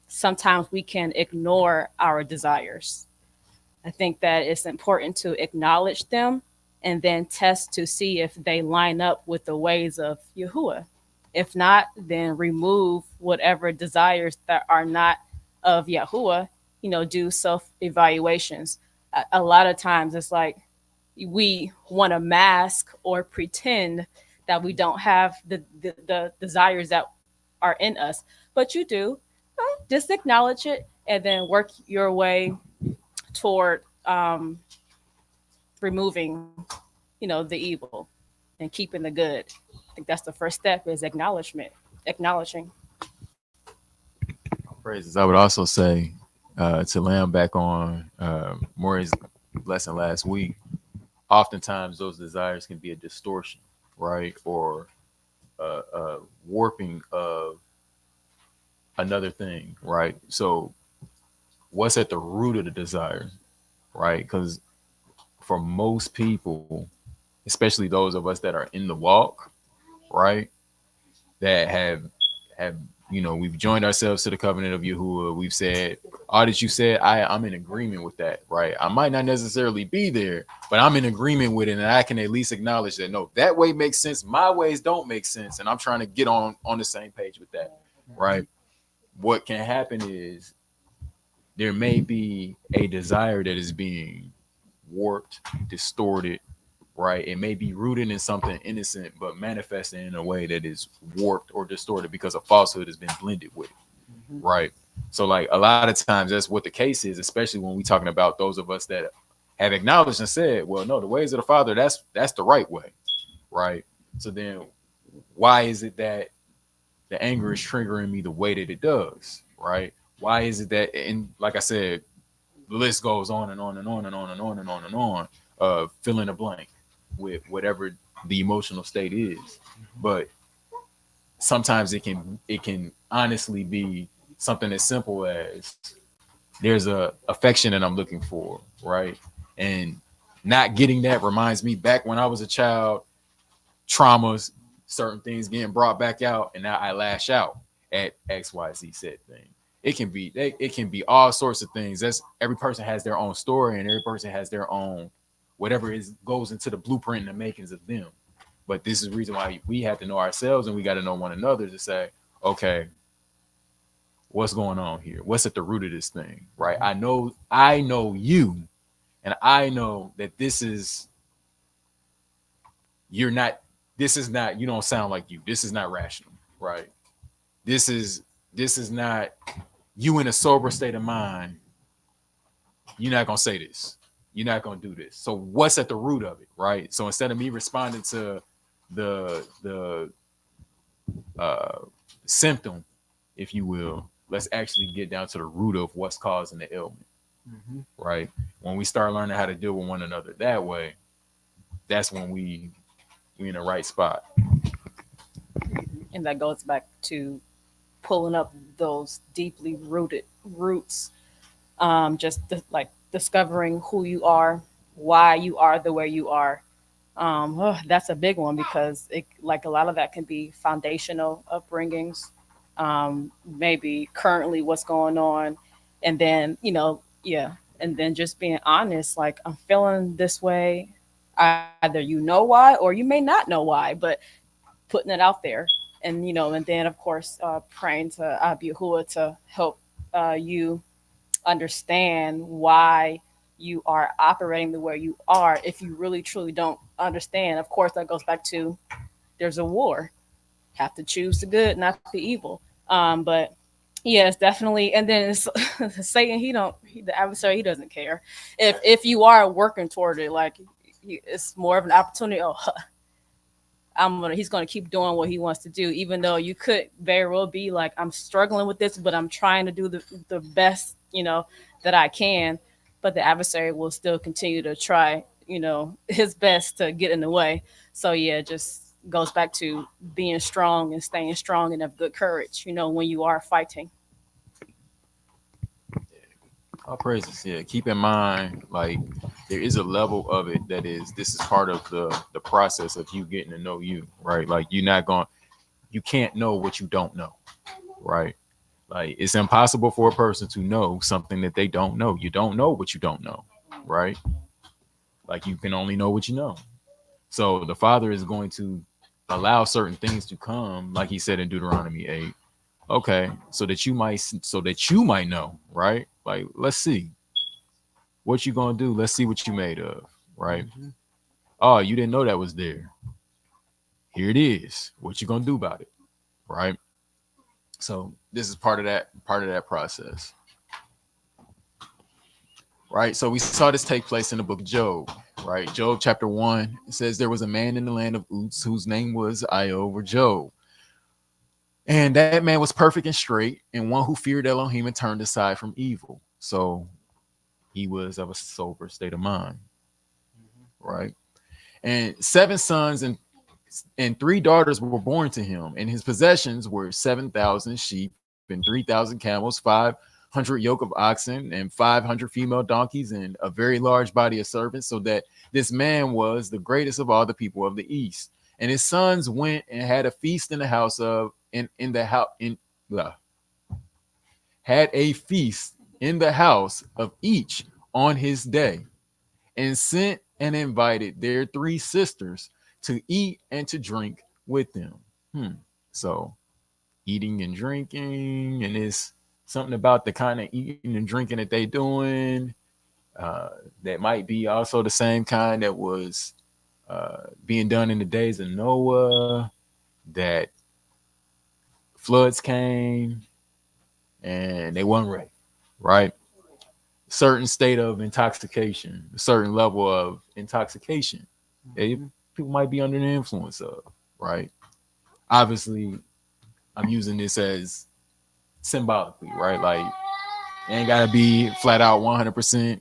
sometimes we can ignore our desires. I think that it's important to acknowledge them and then test to see if they line up with the ways of Yahuwah. If not, then remove whatever desires that are not of Yahuwah. You know, do self evaluations. A lot of times it's like we want to mask or pretend that we don't have the desires that are in us, but you do. Just acknowledge it and then work your way toward removing, the evil and keeping the good. I think that's the first step is acknowledgement, acknowledging. Praises. I would also say to land back on Maury's lesson last week. Oftentimes, those desires can be a distortion, right, or a warping of another thing, right? So, what's at the root of the desire, right? Because for most people, especially those of us that are in the walk, right, that have we've joined ourselves to the covenant of Yahuwah. We've said all that you said. I'm in agreement with that, right? I might not necessarily be there, but I'm in agreement with it, and I can at least acknowledge that no, that way makes sense. My ways don't make sense, and I'm trying to get on the same page with that, right? What can happen is there may be a desire that is being warped, distorted, right? It may be rooted in something innocent, but manifesting in a way that is warped or distorted because a falsehood has been blended with it, right? So, like a lot of times, that's what the case is, especially when we're talking about those of us that have acknowledged and said, "Well, no, the ways of the Father, that's the right way," right? So then, why is it that the anger is triggering me the way that it does, right? Why is it that, and like I said, the list goes on and on and on and on and on and on and on, fill in a blank with whatever the emotional state is. But sometimes it can honestly be something as simple as there's a affection that I'm looking for, right? And not getting that reminds me back when I was a child, traumas, certain things getting brought back out, and now I lash out at XYZ said thing. It can be all sorts of things. That's every person has their own story, and every person has their own whatever is goes into the blueprint and the makings of them. But this is the reason why we have to know ourselves and we got to know one another to say, okay, what's going on here? What's at the root of this thing? Right? I know you, and I know that you're not this is not you don't sound like you. This is not rational, right? This is not you in a sober state of mind. You're not gonna say this. You're not gonna do this. So what's at the root of it, right? So instead of me responding to the uh, symptom, if you will, let's actually get down to the root of what's causing the ailment, right? when we start learning how to deal with one another that way, that's when we in the right spot. And that goes back to pulling up those deeply rooted roots, like discovering who you are, why you are the way you are. That's a big one because it, like a lot of that can be foundational upbringings, maybe currently what's going on, and then yeah, and then just being honest, like I'm feeling this way. Either you know why or you may not know why, but putting it out there, and and then of course praying to Yahuwah to help you understand why you are operating the way you are. If you really truly don't understand, of course that goes back to there's a war. Have to choose the good, not the evil. But yes, definitely. And then it's, Satan, the adversary, he doesn't care if you are working toward it. Like it's more of an opportunity. Oh, he's gonna keep doing what he wants to do, even though you could very well be like, I'm struggling with this, but I'm trying to do the best, that I can. But the adversary will still continue to try, his best to get in the way. So yeah, just goes back to being strong and staying strong and have good courage, when you are fighting. All praises. Yeah. Keep in mind, like there is a level of it that is this is part of the process of you getting to know you, right? Like you can't know what you don't know, right? Like it's impossible for a person to know something that they don't know. You don't know what you don't know, right? Like you can only know what you know. So the Father is going to allow certain things to come, like he said in Deuteronomy 8. Okay, so that you might know, right? Like let's see what you gonna do. Let's see what you made of, right? Mhm. Oh, you didn't know that was there. Here it is. What you gonna do about it, right? So this is part of that process, right? So we saw this take place in the book of Job, right? Job chapter 1, it says there was a man in the land of Uz whose name was Iob or Job. And that man was perfect and straight, and one who feared Elohim and turned aside from evil. So he was of a sober state of mind, right? And 7 sons and 3 daughters were born to him, and his possessions were 7,000 sheep and 3,000 camels, 500 yoke of oxen, and 500 female donkeys, and a very large body of servants, so that this man was the greatest of all the people of the east. And his sons went and had a feast in the house of in the house in had a feast in the house of each on his day, and sent and invited their 3 sisters to eat and to drink with them. So eating and drinking, and it's something about the kind of eating and drinking that they doing that might be also the same kind that was being done in the days of Noah, that floods came and they weren't ready, right? Certain state of intoxication, a certain level of intoxication that people might be under the influence of, right? Obviously, I'm using this as symbolically, right? Like, it ain't gotta be flat out 100%,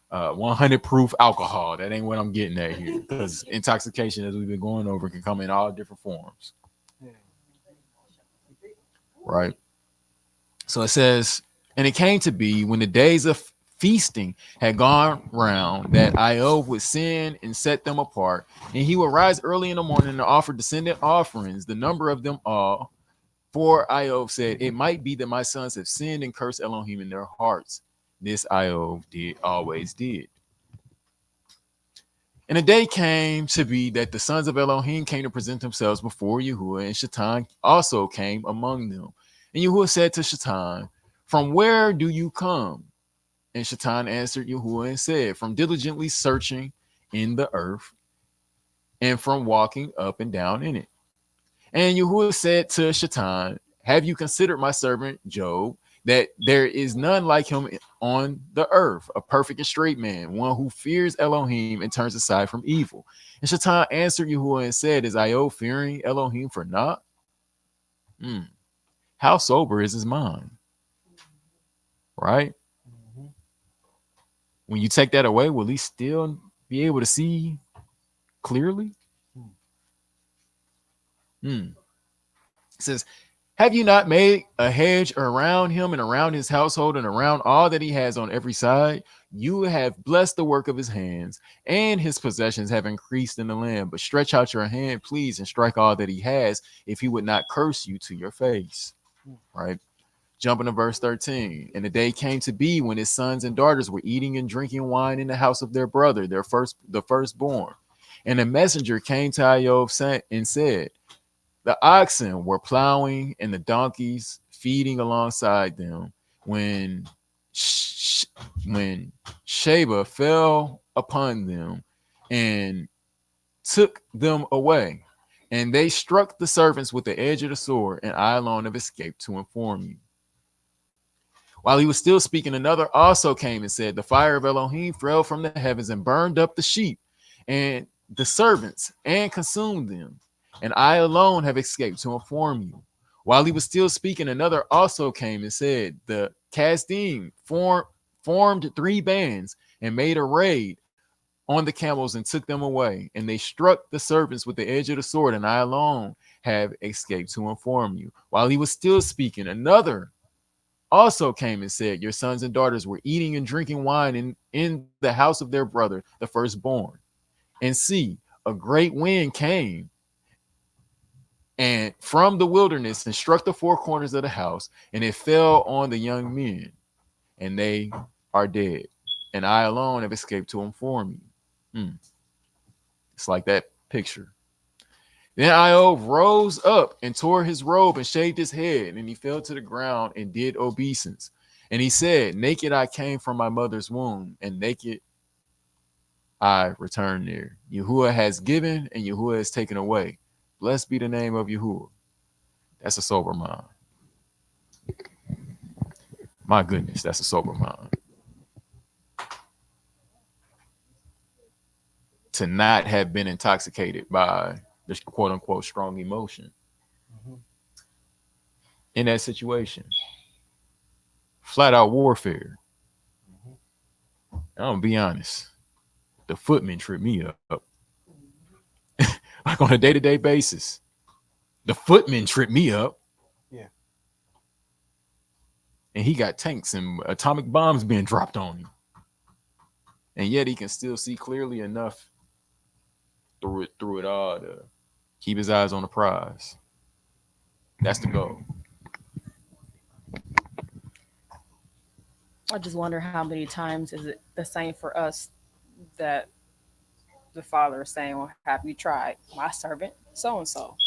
100 proof alcohol. That ain't what I'm getting at here, because intoxication, as we've been going over, can come in all different forms, right? So it says, and it came to be when the days of feasting had gone round that Iob would send and set them apart, and he would rise early in the morning and offer descendant offerings, the number of them all. For Iob said, it might be that my sons have sinned and cursed Elohim in their hearts. This Iob always did. And the day came to be that the sons of Elohim came to present themselves before Yahuwah, and Shaitan also came among them. And Yahuwah said to Shaitan, from where do you come? And Shaitan answered Yahuwah and said, from diligently searching in the earth and from walking up and down in it. And Yahuwah said to Shaitan, have you considered my servant Job, that there is none like him on the earth, a perfect and straight man, one who fears Elohim and turns aside from evil? And Shaitan answered Yahuwah and said, is Iob fearing Elohim for naught? How sober is his mind? Right? when you take that away, will he still be able to see clearly? It says, have you not made a hedge around him and around his household and around all that he has on every side? You have blessed the work of his hands, and his possessions have increased in the land. But stretch out your hand, please, and strike all that he has, if he would not curse you to your face. Right? Jumping to verse 13. And the day came to be when his sons and daughters were eating and drinking wine in the house of their brother, the firstborn. And a messenger came to Iob and said, the oxen were plowing and the donkeys feeding alongside them when Sheba fell upon them and took them away. And they struck the servants with the edge of the sword, and I alone have escaped to inform you. While he was still speaking, another also came and said, the fire of Elohim fell from the heavens and burned up the sheep and the servants and consumed them. And I alone have escaped to inform you. While he was still speaking, another also came and said, the Kasdim formed 3 bands and made a raid on the camels and took them away. And they struck the servants with the edge of the sword, and I alone have escaped to inform you. While he was still speaking, another also came and said, your sons and daughters were eating and drinking wine in the house of their brother, the firstborn. And see, a great wind came and from the wilderness and struck the 4 corners of the house, and it fell on the young men, and they are dead. And I alone have escaped to inform you. It's like that picture. Then Iob rose up and tore his robe and shaved his head, and he fell to the ground and did obeisance. And he said, naked I came from my mother's womb, and naked I return there. Yahuwah has given, and Yahuwah has taken away. Blessed be the name of Yahuwah. That's a sober mind. My goodness, that's a sober mind. To not have been intoxicated by this quote unquote strong emotion in that situation. Flat out warfare. I'm gonna be honest. The footmen trip me up. Like on a day-to-day basis. The footmen trip me up. Yeah. And he got tanks and atomic bombs being dropped on him. And yet he can still see clearly enough through it all to keep his eyes on the prize. That's the goal. I just wonder how many times is it the same for us that the father is saying, well, have you tried my servant so and so?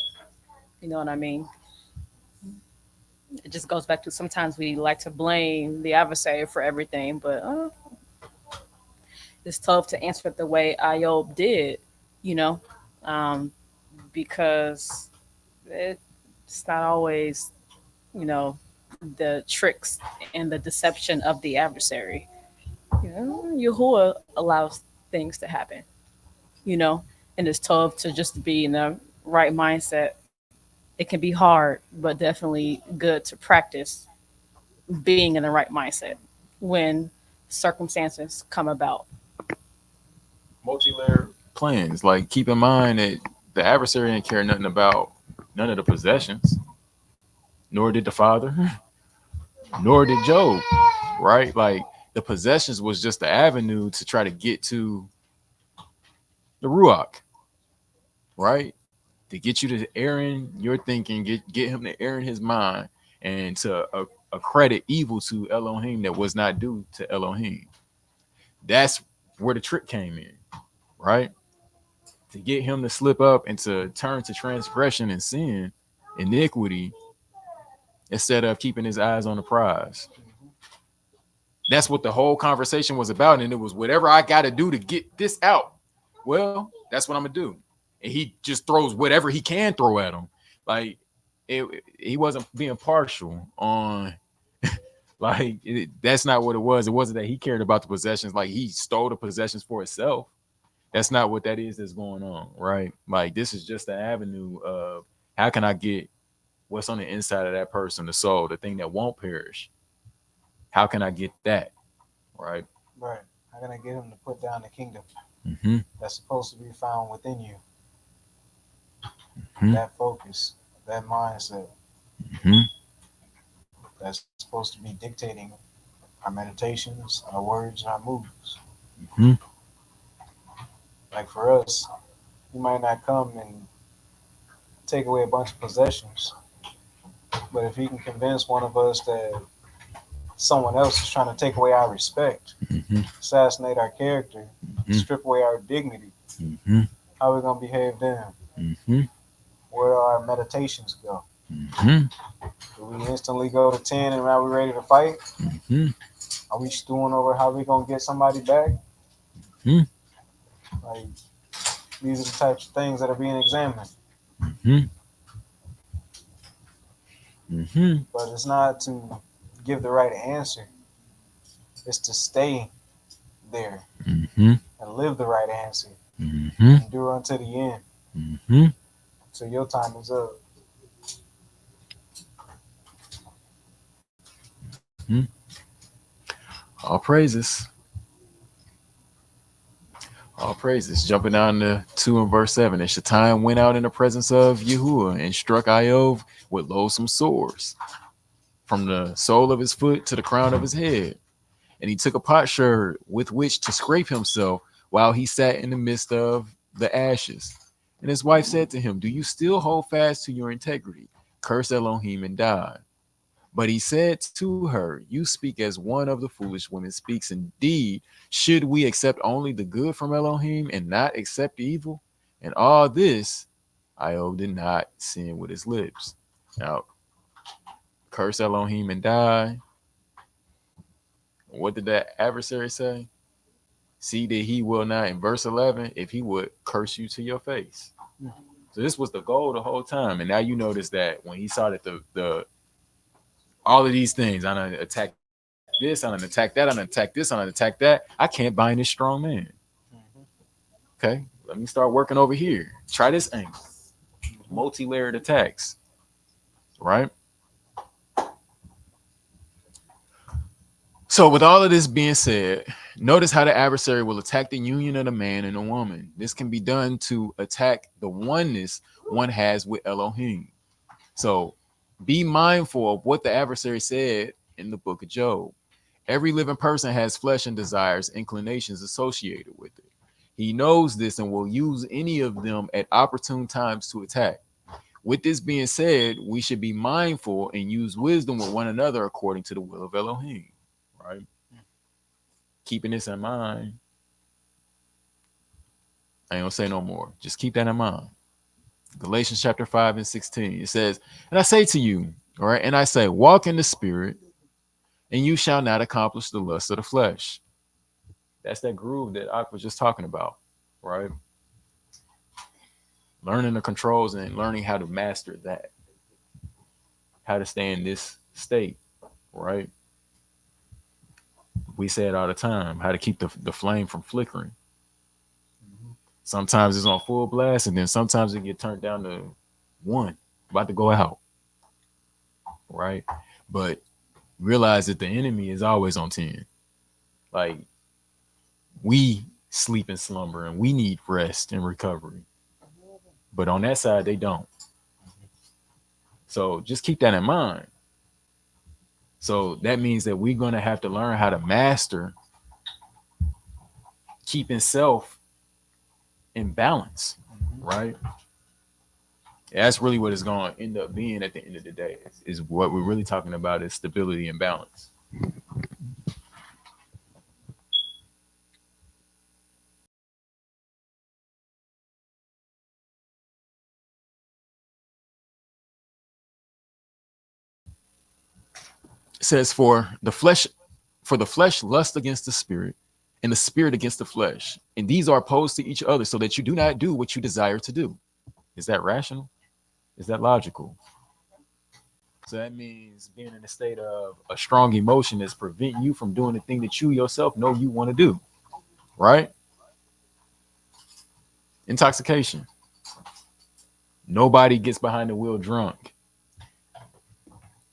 You know what I mean? It just goes back to sometimes we like to blame the adversary for everything, but it's tough to answer it the way Iob did, you know, because it's not always, you know, the tricks and the deception of the adversary. You know, Yahuwah allows things to happen, you know, and it's tough to just be in the right mindset. It can be hard, but definitely good to practice being in the right mindset when circumstances come about. Multi-layered plans. Like, keep in mind that the adversary didn't care nothing about none of the possessions, nor did the father, nor did Job, right? Like, the possessions was just the avenue to try to get to the Ruach, right? To get you to air in your thinking, get him to air in his mind, and to accredit evil to Elohim that was not due to Elohim. That's where the trick came in, right? To get him to slip up and to turn to transgression and sin, iniquity, instead of keeping his eyes on the prize. That's what the whole conversation was about. And it was whatever I got to do to get this out. Well, that's what I'm going to do. And he just throws whatever he can throw at him. Like, he wasn't being partial on, like, that's not what it was. It wasn't that he cared about the possessions. Like, he stole the possessions for himself. That's not what that is that's going on, right? Like, this is just the avenue of how can I get what's on the inside of that person, the soul, the thing that won't perish. How can I get that, right? Right. I'm gonna get him to put down the kingdom Mm-hmm. that's supposed to be found within you. Hmm. That focus, that mindset Mm-hmm. that's supposed to be dictating our meditations, our words, and our moves. Mm-hmm. Like for us, he might not come and take away a bunch of possessions, but if he can convince one of us that someone else is trying to take away our respect, Mm-hmm. assassinate our character, strip away our dignity, Mm-hmm. how are we gonna behave then? Mm-hmm. Where do our meditations go? Mm-hmm. Do we instantly go to 10 and now we're ready to fight? Mm-hmm. Are we stewing over how we gonna get somebody back? Mm-hmm. Like these are the types of things that are being examined. Mm-hmm. Mm-hmm. But it's not to give the right answer. It's to stay there Mm-hmm. and live the right answer. Mm-hmm. Endure unto the end. Mm-hmm. So your time is up. All praises. All praises. Jumping down to 2 and verse 7. And Shaitan went out in the presence of Yahuwah and struck Iov with loathsome sores from the sole of his foot to the crown of his head. And he took a potsherd with which to scrape himself while he sat in the midst of the ashes. And his wife said to him, "Do you still hold fast to your integrity? Curse Elohim and die." But he said to her, "You speak as one of the foolish women speaks. Indeed, should we accept only the good from Elohim and not accept evil?" And all this, Iob did not sin with his lips. Now, curse Elohim and die. What did that adversary say? See that he will not, in verse 11, if he would curse you to your face. So this was the goal the whole time. And now you notice that when he saw that the all of these things, I'm gonna attack this, I'm gonna attack that, I'm gonna attack this, I'm gonna attack that. I can't bind this strong man. Okay, let me start working over here. Try this angle. Multi-layered attacks. Right? So, with all of this being said, notice how the adversary will attack the union of the man and the woman. This can be done to attack the oneness one has with Elohim. So, be mindful of what the adversary said in the book of Job. Every living person has flesh and desires, inclinations associated with it. He knows this and will use any of them at opportune times to attack. With this being said, we should be mindful and use wisdom with one another according to the will of Elohim. Right? Keeping this in mind, I ain't gonna say no more. Just keep that in mind. Galatians chapter 5 and 16. It says, "And I say to you, all right, and I say, walk in the spirit, and you shall not accomplish the lust of the flesh." That's that groove that I was just talking about, right? Learning the controls and learning how to master that, how to stay in this state, right? We say it all the time, how to keep the flame from flickering. Sometimes it's on full blast, and then sometimes it get turned down to one, about to go out, right? But realize that the enemy is always on 10. Like, we sleep and slumber, and we need rest and recovery. But on that side, they don't. So just keep that in mind. So that means that we're going to have to learn how to master keeping self in balance, right? That's really what it's going to end up being at the end of the day. Is what we're really talking about is stability and balance. It says, for the flesh lust against the spirit, and the spirit against the flesh, and these are opposed to each other, so that you do not do what you desire to do." Is that rational? Is that logical? So that means being in a state of a strong emotion is preventing you from doing the thing that you yourself know you want to do, right? Intoxication. Nobody gets behind the wheel drunk,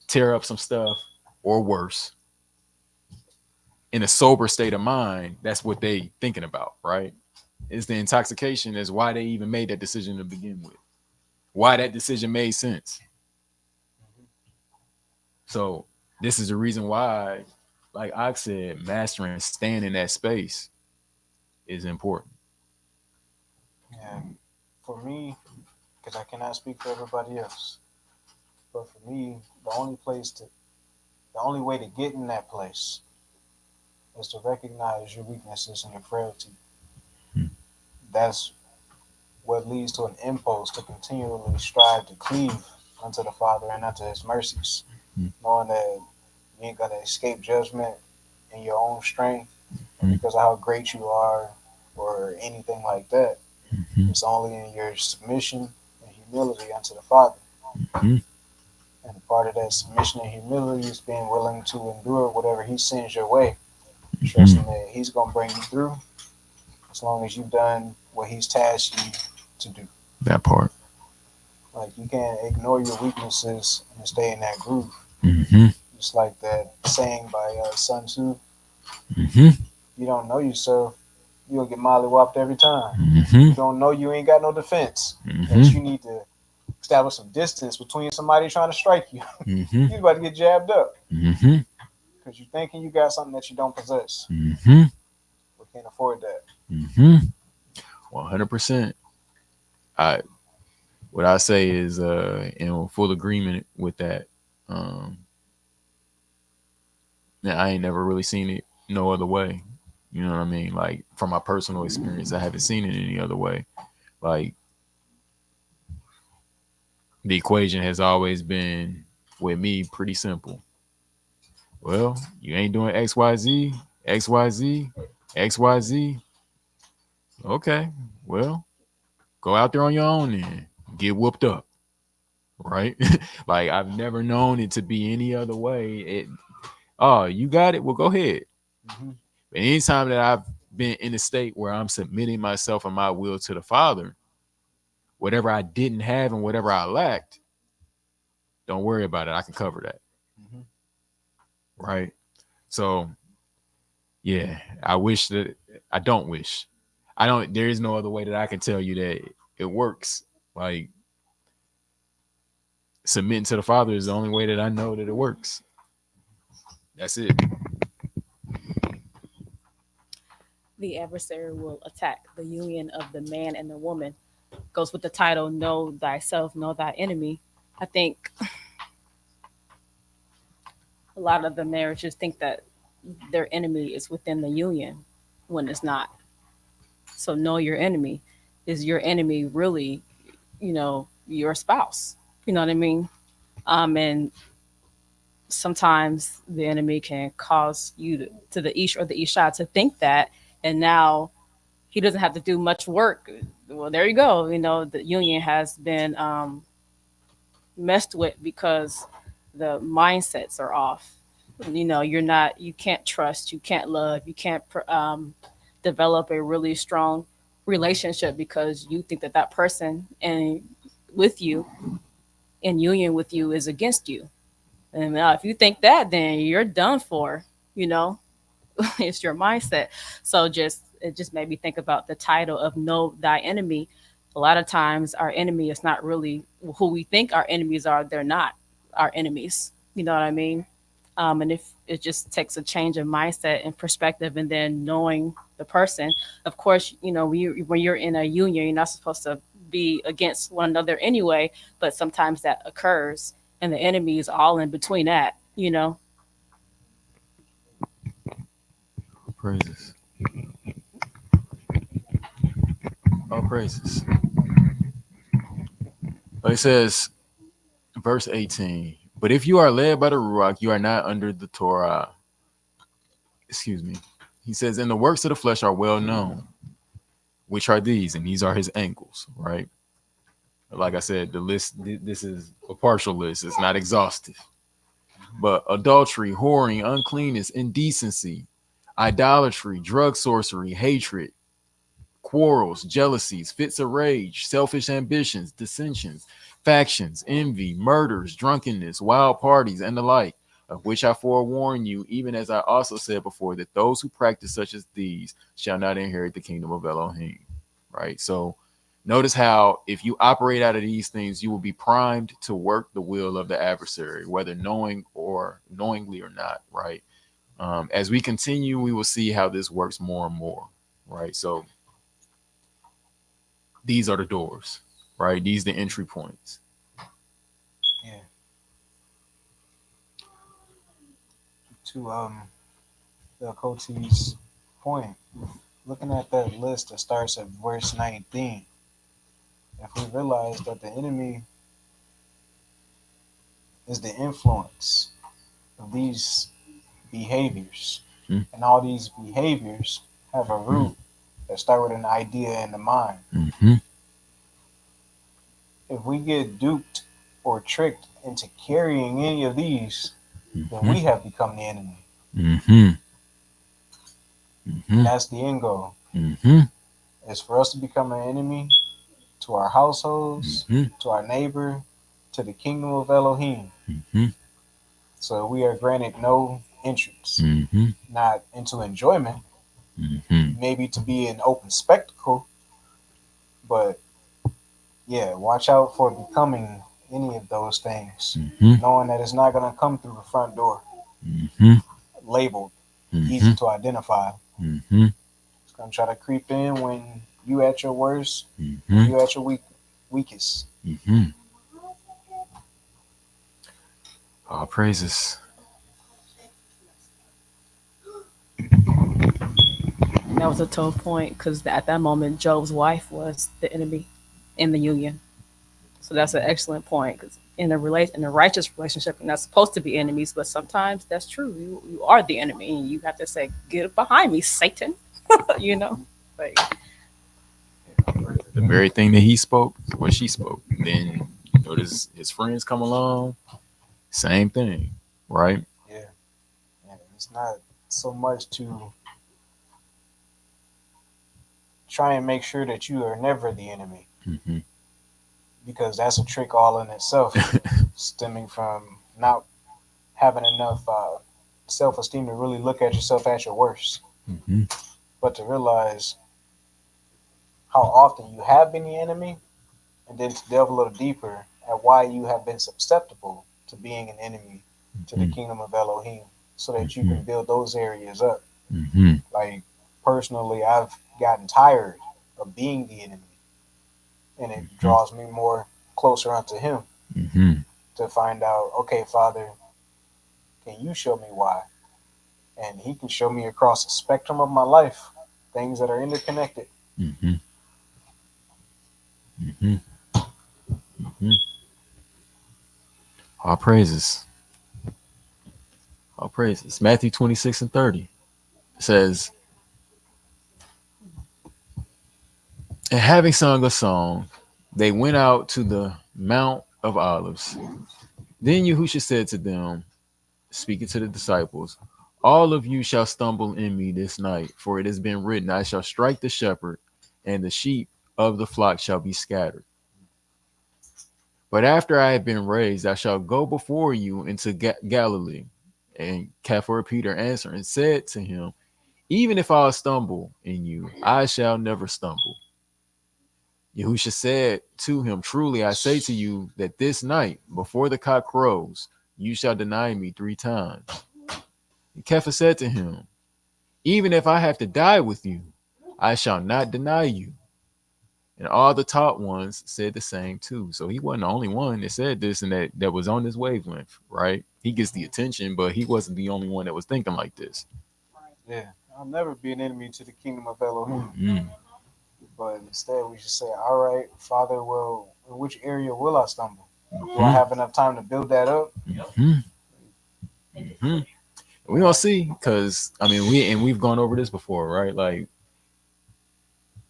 tear up some stuff, or worse. in a sober state of mind, that's what they thinking about, right? Is the intoxication is why they even made that decision to begin with. Why that decision made sense. So this is the reason why, like I said, mastering staying in that space is important. Yeah, for me, because I cannot speak for everybody else, but for me, the only way to get in that place is to recognize your weaknesses and your frailty. That's what leads to an impulse to continually strive to cleave unto the Father and unto His mercies, knowing that you ain't gonna escape judgment in your own strength because of how great you are or anything like that. It's only in your submission and humility unto the Father. And part of that submission and humility is being willing to endure whatever He sends your way, trusting that He's gonna bring you through as long as you've done what He's tasked you to do. That part. Like you can't ignore your weaknesses and stay in that groove. Mm-hmm. Just like that saying by Sun Tzu, Mm-hmm. you don't know yourself, you'll get mollywopped every time. Mm-hmm. You don't know you ain't got no defense. Mm-hmm. That you need to establish some distance between somebody trying to strike you. Mm-hmm. You're about to get jabbed up Mm-hmm. because you're thinking you got something that you don't possess. Mm-hmm. We can't afford that. Mm-hmm. 100%. What I say is in full agreement with that. I ain't never really seen it no other way. You know what I mean? Like from my personal experience, I haven't seen it any other way. Like the equation has always been with me pretty simple. Well, you ain't doing XYZ, XYZ, XYZ. Okay, well, go out there on your own and get whooped up. Right? Like I've never known it to be any other way. You got it. Well, go ahead. Mm-hmm. But anytime that I've been in a state where I'm submitting myself and my will to the Father, whatever I didn't have and whatever I lacked, don't worry about it. I can cover that. Mm-hmm. Right? So, yeah, I wish that I don't wish. There is no other way that I can tell you that it works. Like, submitting to the Father is the only way that I know that it works. That's it. The adversary will attack the union of the man and the woman. Goes with the title, Know Thyself, Know Thy Enemy. I think a lot of the marriages think that their enemy is within the union when it's not. So know your enemy. Is your enemy really, your spouse? You know what I mean? And sometimes the enemy can cause you to the ish or the isha to think that, and now he doesn't have to do much work. Well, there you go. The union has been messed with because the mindsets are off. You can't trust, you can't love, you can't develop a really strong relationship because you think that person and with you in union with you is against you. And if you think that, then you're done for. It's your mindset. So it just made me think about the title of Know Thy Enemy. A lot of times our enemy is not really who we think our enemies are. They're not our enemies. You know what I mean? And if it just takes a change of mindset and perspective, and then knowing the person, of course, when you're in a union, you're not supposed to be against one another anyway, but sometimes that occurs and the enemy is all in between that. Praises. All praises. Like it says, verse 18, but if you are led by the Ruach, you are not under the Torah. Excuse me. He says, and the works of the flesh are well known, which are these, and these are his ankles, right? Like I said, the list, this is a partial list. It's not exhaustive. But adultery, whoring, uncleanness, indecency, idolatry, drug sorcery, hatred, quarrels, jealousies, fits of rage, selfish ambitions, dissensions, factions, envy, murders, drunkenness, wild parties, and the like. of which I forewarn you, even as I also said before, that those who practice such as these shall not inherit the kingdom of Elohim. Right? So notice how if you operate out of these things, you will be primed to work the will of the adversary, whether knowingly or not, right? As we continue, we will see how this works more and more, right? So these are the doors, right? These are the entry points. Yeah. To the Koti's point, looking at that list that starts at verse 19, if we realize that the enemy is the influence of these behaviors, and all these behaviors have a root that start with an idea in the mind. If we get duped or tricked into carrying any of these, then we have become the enemy. And that's the end goal. Is for us to become an enemy to our households, to our neighbor, to the kingdom of Elohim. So we are granted no entrance, not into enjoyment, maybe to be an open spectacle, but yeah, watch out for becoming any of those things, knowing that it's not going to come through the front door, labeled, easy to identify. It's going to try to creep in when you at your worst, when you at your weakest. All praises. And that was a tough point because at that moment, Job's wife was the enemy in the union. So that's an excellent point because in a righteous relationship, you're not supposed to be enemies, but sometimes that's true. You are the enemy, and you have to say, "Get behind me, Satan." You know, like The very thing that he spoke, what she spoke. Then notice his friends come along, same thing, right? Yeah. And it's not so much to try and make sure that you are never the enemy, because that's a trick all in itself, stemming from not having enough self-esteem to really look at yourself at your worst, but to realize how often you have been the enemy, and then to delve a little deeper at why you have been susceptible to being an enemy to the kingdom of Elohim, so that you can build those areas up. Like personally, I've gotten tired of being the enemy, and it draws me more closer unto him to find out, okay, Father, can you show me why? And he can show me across the spectrum of my life things that are interconnected. All praises. All praises. Matthew 26:30 says, and having sung a song, they went out to the Mount of Olives. Then Yahushua said to them, speaking to the disciples, all of you shall stumble in me this night, for it has been written, I shall strike the shepherd, and the sheep of the flock shall be scattered. But after I have been raised, I shall go before you into Galilee. And Kepha Peter answered and said to him, even if I stumble in you, I shall never stumble. Yahushua said to him, truly I say to you that this night, before the cock crows, you shall deny me 3 times. And Kepha said to him, even if I have to die with you, I shall not deny you. And all the taught ones said the same too. So he wasn't the only one that said this and that was on this wavelength, right? He gets the attention, but he wasn't the only one that was thinking like this. Yeah, I'll never be an enemy to the kingdom of Elohim. But instead, we should say, all right, Father, well, in which area will I stumble? Do I have enough time to build that up? We're gonna see, because I mean we've gone over this before, right? Like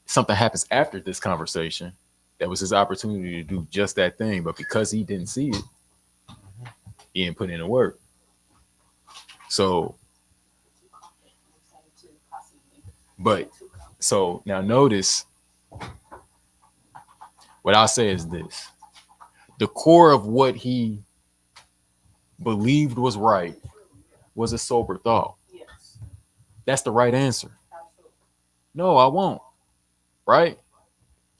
something happens after this conversation that was his opportunity to do just that thing, but because he didn't see it, he didn't put in the work. So now notice what I'll say is this: the core of what he believed was right was a sober thought. Yes. That's the right answer. Absolutely. No, I won't. Right?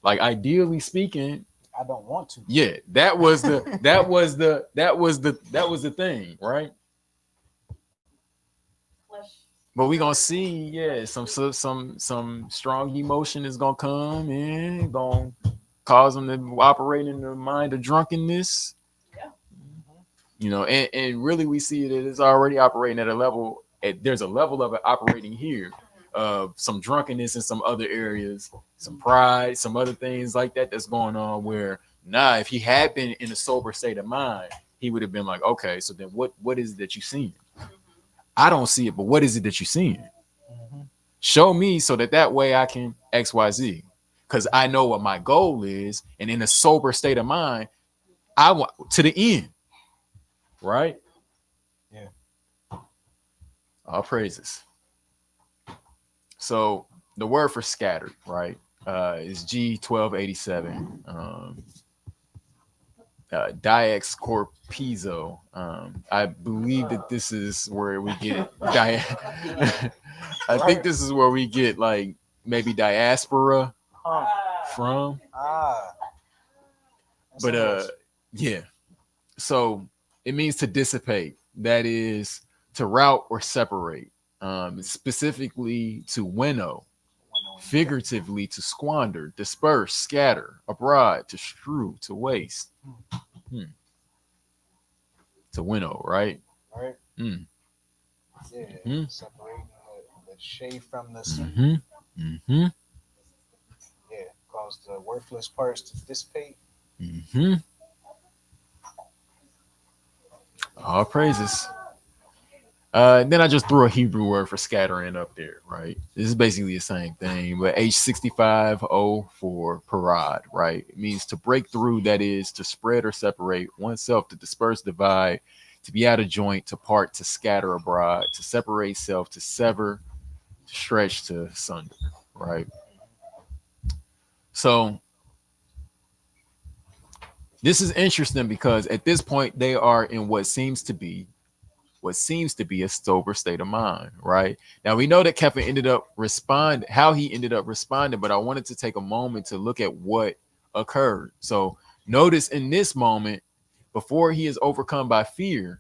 Like ideally speaking, I don't want to. yeah, that was the thing, right? But we gonna see, yeah, some strong emotion is gonna come and gonna cause them to operate in the mind of drunkenness. Yeah. And really we see that it's already operating at a level. There's a level of it operating here of some drunkenness in some other areas, some pride, some other things like that that's going on. Where if he had been in a sober state of mind, he would have been like, okay, so then what is it that you seeing? I don't see it, but what is it that you're seeing? Show me so that way I can XYZ. Because I know what my goal is. And in a sober state of mind, I want to the end. Right? Yeah. All praises. So the word for scattered, right, is G1287. Diex Corpizo. I believe that this is where we get I think this is where we get like maybe diaspora from. But yeah. So it means to dissipate. That is to rout or separate. Specifically to winnow, figuratively to squander, disperse, scatter, abroad, to strew, to waste. To winnow, right? Right. Yeah. Separating the shade from the sun. Yeah. Cause the worthless parts to dissipate. All praises. Then I just threw a Hebrew word for scattering up there, right? This is basically the same thing, but H65O for parad, right? It means to break through, that is to spread or separate oneself, to disperse, divide, to be out of joint, to part, to scatter abroad, to separate self, to sever, to stretch, to sunder, right? So this is interesting because at this point they are in what seems to be a sober state of mind, right? Now we know that Kepha ended up responding, but I wanted to take a moment to look at what occurred. So notice in this moment, before he is overcome by fear,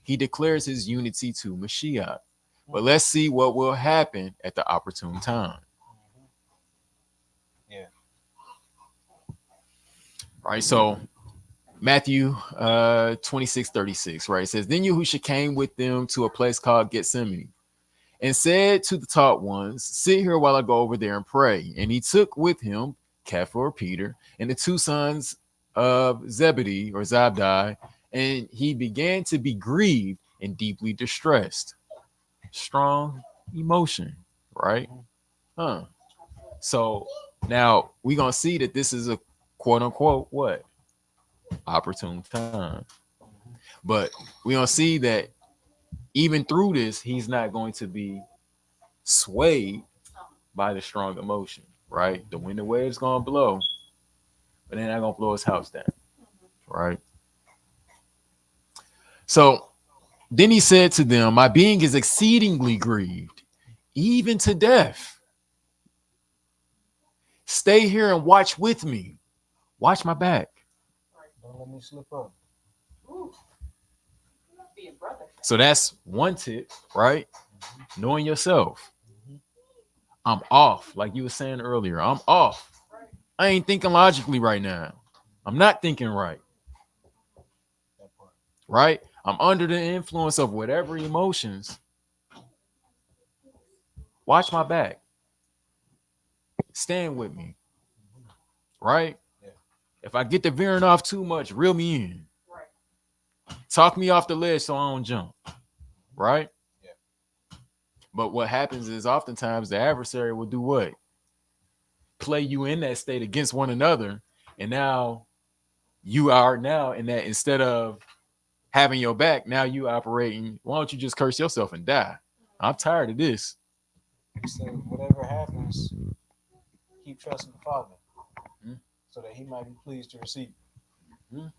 he declares his unity to Mashiach. But let's see what will happen at the opportune time. Yeah. Right. So Matthew 26:36, right? It says, then Yahusha came with them to a place called Gethsemane and said to the taught ones, sit here while I go over there and pray. And he took with him Kepha or Peter and the two sons of Zebedee or Zabdi, and he began to be grieved and deeply distressed. Strong emotion, right? So now we're going to see that this is a quote unquote what? Opportune time. But we're going to see that even through this, he's not going to be swayed by the strong emotion, right? The wind and waves going to blow, but they're not going to blow his house down, right? So then he said to them, my being is exceedingly grieved, even to death. Stay here and watch with me. Watch my back. Don't let me slip up. So that's one tip, right? Knowing yourself. I'm off, like you were saying earlier. I'm off. I ain't thinking logically right now. I'm not thinking right. Right? I'm under the influence of whatever emotions. Watch my back. Stand with me. Right? If I get to veering off too much, reel me in. Talk me off the ledge so I don't jump. Right? Yeah. But what happens is oftentimes the adversary will do what? Play you in that state against one another. And now you are now in that, instead of having your back, now you operating, why don't you just curse yourself and die? I'm tired of this. So whatever happens, keep trusting the Father so that he might be pleased to receive. And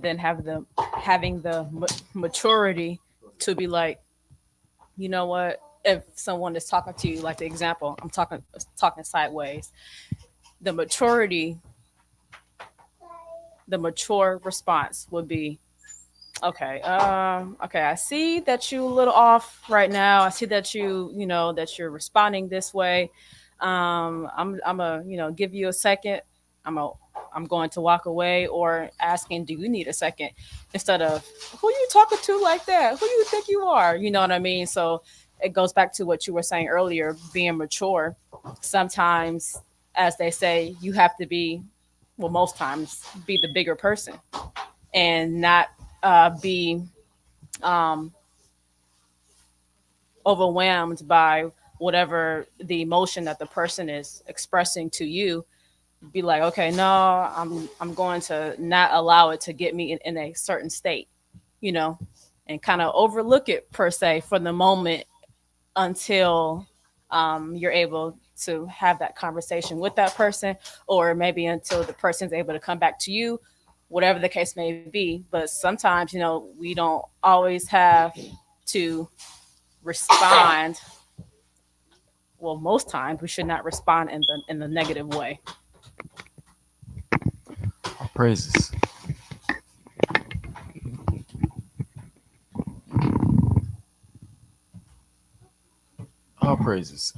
then having the maturity to be like, you know what? If someone is talking to you, like the example, I'm talking sideways, the maturity, the mature response would be, okay, okay, I see that you a little off right now. I see that that you're responding this way. I'm a, give you a second. I'm a, I'm going to walk away, or asking, do you need a second? Instead of, who you talking to like that? Who you think you are? You know what I mean? So it goes back to what you were saying earlier, being mature. Sometimes, as they say, you have to be, well, most times, be the bigger person and not be um, overwhelmed by whatever the emotion that the person is expressing to you. Be like, okay, no, I'm going to not allow it to get me in a certain state, you know, and kind of overlook it per se for the moment until you're able to have that conversation with that person, or maybe until the person's able to come back to you, whatever the case may be. But sometimes, we don't always have to respond. Well, most times we should not respond in the negative way. All praises. All praises.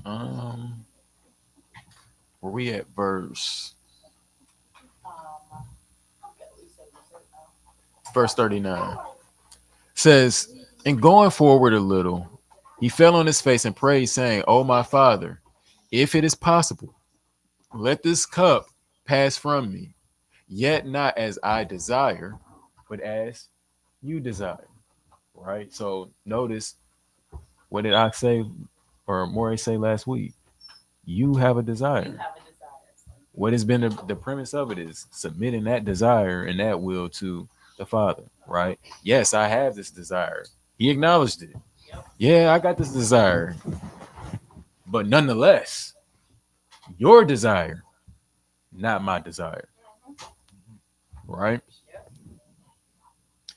Where we at verse 39 says, and going forward a little, he fell on his face and prayed, saying, "O my father, if it is possible, let this cup pass from me, yet not as I desire, but as you desire." Right? So notice, what did I say, or Maury say last week? You have a desire. What has been the premise of it is submitting that desire and that will to the Father, right? Yes, I have this desire. He acknowledged it. Yeah, I got this desire. But nonetheless, your desire, not my desire, right? It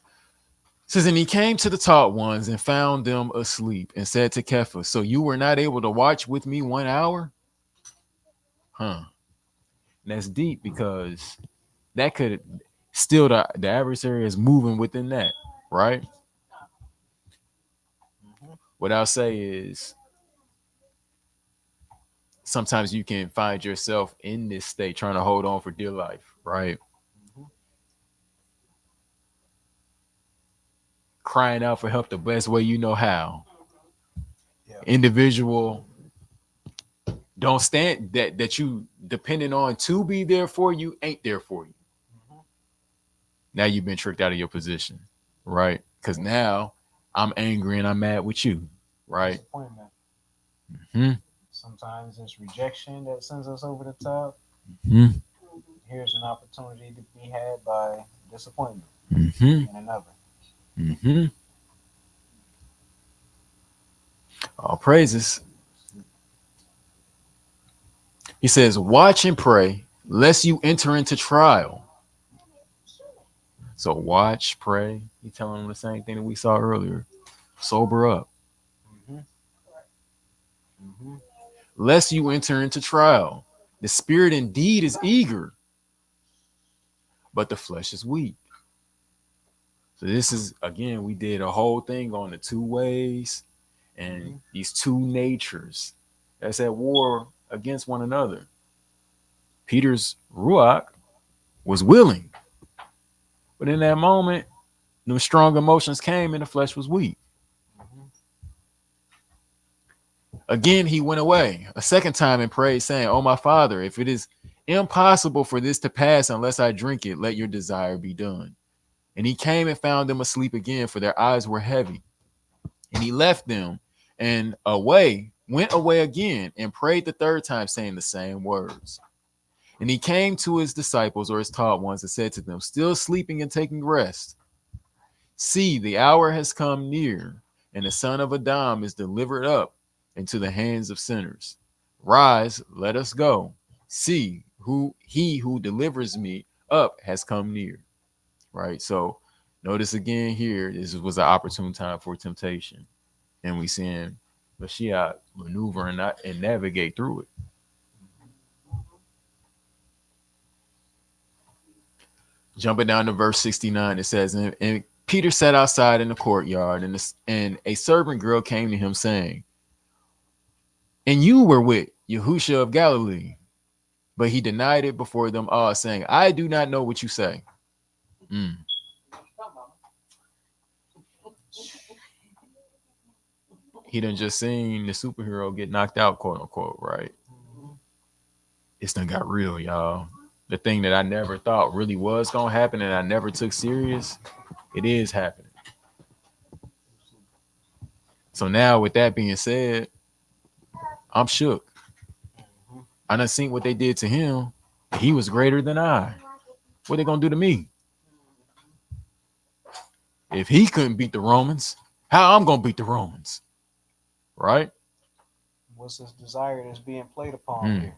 says, and he came to the taught ones and found them asleep and said to Kepha, so you were not able to watch with me 1 hour? Huh. And that's deep, because that could still, the adversary is moving within that, right? What I'll say is, sometimes you can find yourself in this state trying to hold on for dear life, right? Crying out for help the best way you know how. Yeah. Individual don't stand that you depending on to be there for you ain't there for you. Now you've been tricked out of your position, right? Because now I'm angry and I'm mad with you, right? Disappointment. Hmm. Sometimes it's rejection that sends us over the top. Hmm. Here's an opportunity to be had by disappointment Hmm. and another. Hmm. All praises. He says, watch and pray, lest you enter into trial. So watch, pray. He's telling them the same thing that we saw earlier. Sober up. Mm-hmm. Mm-hmm. Lest you enter into trial. The spirit indeed is eager, but the flesh is weak. So this is, again, we did a whole thing on the two ways and these two natures that's at war against one another. Peter's ruach was willing, but in that moment, the strong emotions came and the flesh was weak. Again, he went away a second time and prayed, saying, "Oh, my Father, if it is impossible for this to pass unless I drink it, let your desire be done." And he came and found them asleep again, for their eyes were heavy. And he left them and went away again and prayed the third time, saying the same words. And he came to his disciples, or his taught ones, and said to them, still sleeping and taking rest, see, the hour has come near, and the Son of Adam is delivered up into the hands of sinners. Rise, let us go. See, he who delivers me up has come near. Right? So Notice again here, this was an opportune time for temptation. And we seeing Mashiach maneuver and navigate through it. Jumping down to verse 69, it says, and Peter sat outside in the courtyard, and a servant girl came to him saying, and you were with Yahusha of Galilee. But he denied it before them all, saying, I do not know what you say. He done just seen the superhero get knocked out, quote unquote, right? It's done got real, y'all. The thing that I never thought really was going to happen and I never took serious, it is happening. So now with that being said, I'm shook. I done seen what they did to him. He was greater than I. What they going to do to me? If he couldn't beat the Romans, how I'm going to beat the Romans? Right? What's this desire that's being played upon here?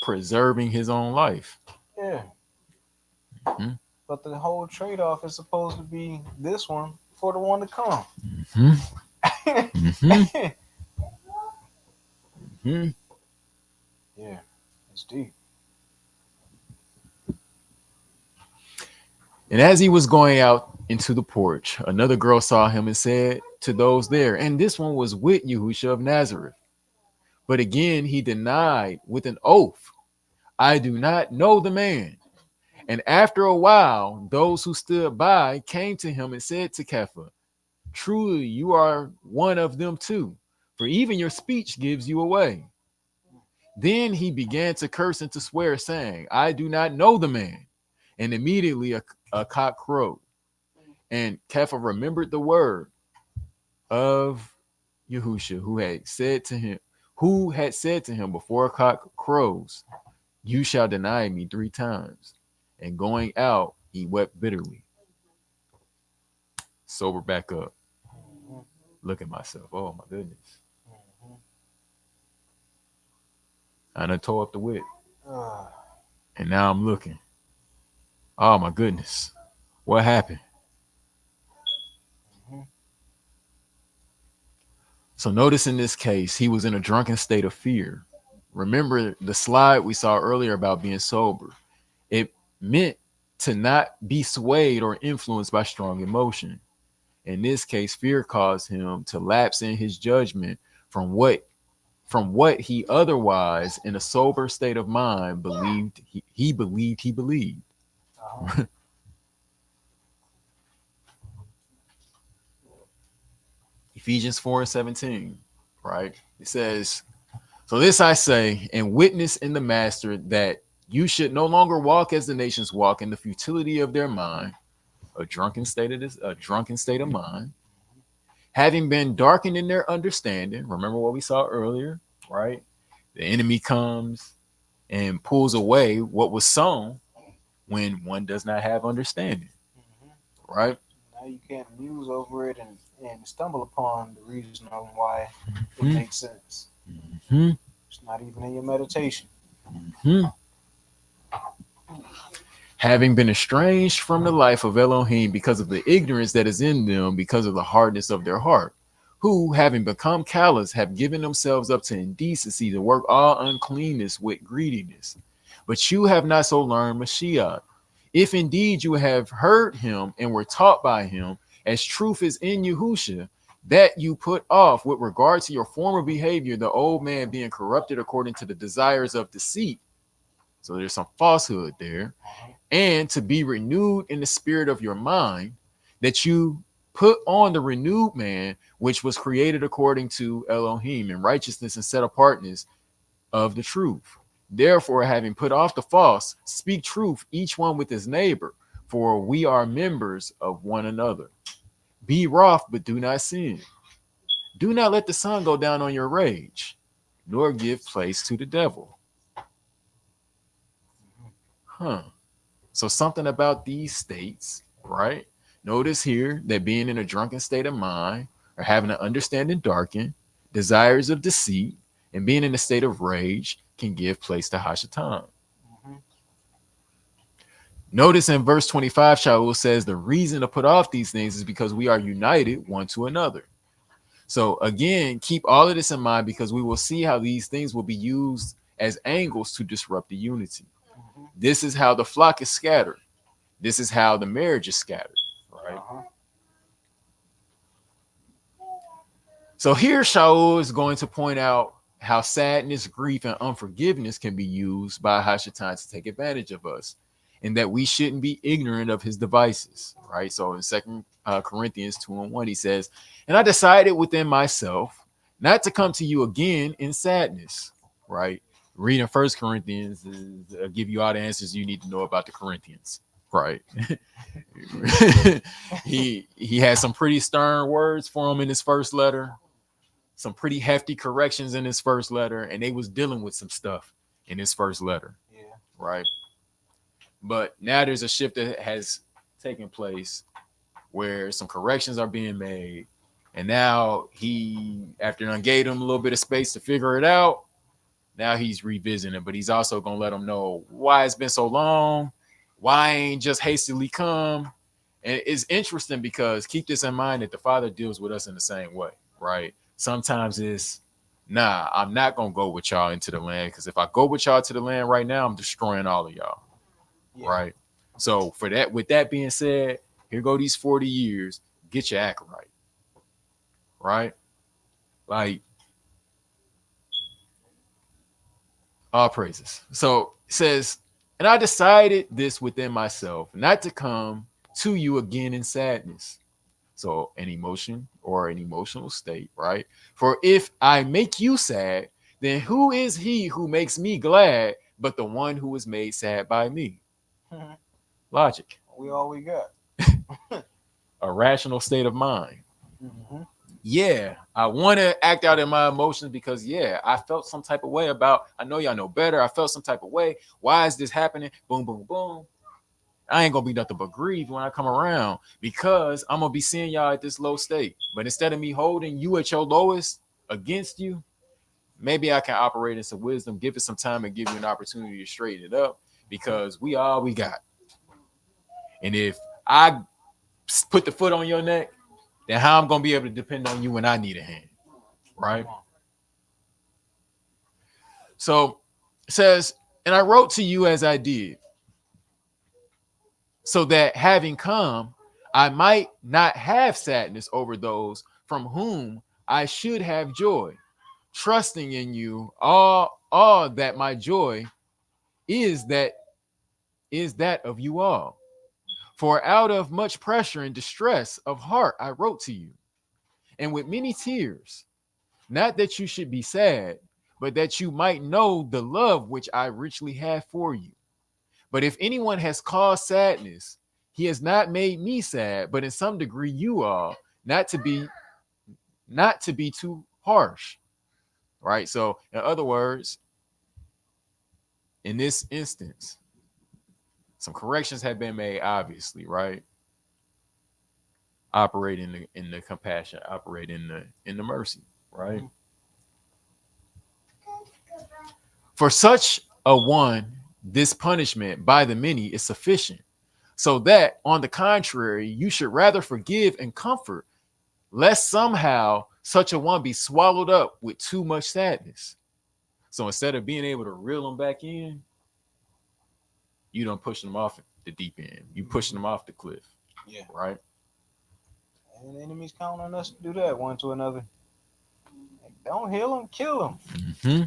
Preserving his own life. Yeah. But the whole trade-off is supposed to be this one for the one to come. Yeah, it's deep. And as he was going out into the porch, another girl saw him and said to those there, and this one was with Yahusha of Nazareth. But again, he denied with an oath, I do not know the man. And after a while, those who stood by came to him and said to Kepha, truly, you are one of them too, for even your speech gives you away. Then he began to curse and to swear, saying, I do not know the man. And immediately a cock crowed. And Kepha remembered the word of Yahusha, who had said to him before a cock crows, you shall deny me 3 times. And going out, he wept bitterly. Sober back up. Look at myself. Oh my goodness. I done tore up the whip. And now I'm looking. Oh my goodness. What happened? So notice in this case, he was in a drunken state of fear. Remember the slide we saw earlier about being sober. It meant to not be swayed or influenced by strong emotion. In this case, fear caused him to lapse in his judgment from what he otherwise, in a sober state of mind, believed he believed. Ephesians 4:17, right? It says, so this I say and witness in the master that you should no longer walk as the nations walk in the futility of their mind, a drunken state of mind, having been darkened in their understanding. Remember what we saw earlier, right? The enemy comes and pulls away what was sown when one does not have understanding, right? Now you can't muse over it and stumble upon the reason on why it makes sense. It's not even in your meditation. Having been estranged from the life of Elohim because of the ignorance that is in them, because of the hardness of their heart, who, having become callous, have given themselves up to indecency to work all uncleanness with greediness. But you have not so learned Mashiach. If indeed you have heard him and were taught by him, as truth is in Yahusha, that you put off with regard to your former behavior, the old man being corrupted according to the desires of deceit. So there's some falsehood there. And to be renewed in the spirit of your mind, that you put on the renewed man, which was created according to Elohim in righteousness and set apartness of the truth. Therefore, having put off the false, speak truth, each one with his neighbor, for we are members of one another. Be wroth, but do not sin. Do not let the sun go down on your rage, nor give place to the devil. So something about these states, right? Notice here that being in a drunken state of mind, or having an understanding darkened, desires of deceit, and being in a state of rage can give place to Hashatan. Notice in verse 25, Shaul says the reason to put off these things is because we are united one to another. So again, keep all of this in mind because we will see how these things will be used as angles to disrupt the unity. Mhm. This is how the flock is scattered. This is how the marriage is scattered, right? Uh-huh. So here Shaul is going to point out how sadness, grief, and unforgiveness can be used by Hashatan to take advantage of us, and that we shouldn't be ignorant of his devices, right? So in Second Corinthians 2:1, he says, "And I decided within myself not to come to you again in sadness," right? Reading First Corinthians is give you all the answers you need to know about the Corinthians, right? he has some pretty stern words for him in his first letter, some pretty hefty corrections in his first letter, and they was dealing with some stuff in his first letter, Yeah. right? But now there's a shift that has taken place where some corrections are being made, and now he, after I gave him a little bit of space to figure it out, now he's revisiting it. But he's also gonna let them know why it's been so long, why I ain't just hastily come. And it's interesting because keep this in mind that the Father deals with us in the same way, right? Sometimes it's nah, I'm not gonna go with y'all into the land because if I go with y'all to the land right now, I'm destroying all of y'all, Yeah. right? So for that, with that being said, here go these 40 years, get your act right, right? Like all praises. So it says, and I decided this within myself, not to come to you again in sadness. So an emotion or an emotional state, right? For if I make you sad, then who is he who makes me glad but the one who is made sad by me? Logic, We all we got. a rational state of mind. Mhm. Yeah, I want to act out in my emotions because yeah, I felt some type of way about, I know y'all know better. I felt some type of way. Why is this happening? Boom, boom, boom. I ain't gonna be nothing but grieve when I come around because I'm gonna be seeing y'all at this low state. But instead of me holding you at your lowest against you, maybe I can operate in some wisdom, give it some time, and give you an opportunity to straighten it up because we all we got. And if I put the foot on your neck, then how I'm gonna be able to depend on you when I need a hand, right? So it says, and I wrote to you as I did, so that having come, I might not have sadness over those from whom I should have joy, trusting in you all that my joy is that of you all. For out of much pressure and distress of heart I wrote to you, and with many tears, not that you should be sad, but that you might know the love which I richly have for you. But if anyone has caused sadness, he has not made me sad, but in some degree you are, not to be too harsh. Right? So, in other words, in this instance, some corrections have been made, obviously, right? Operate in the compassion, operate in the mercy, right? For such a one, this punishment by the many is sufficient. So that, on the contrary, you should rather forgive and comfort, lest somehow such a one be swallowed up with too much sadness. So instead of being able to reel them back in, you don't push them off the deep end. You pushing them off the cliff. Yeah. Right? And the enemies count on us to do that one to another. Like, don't heal them, kill them. Mm-hmm.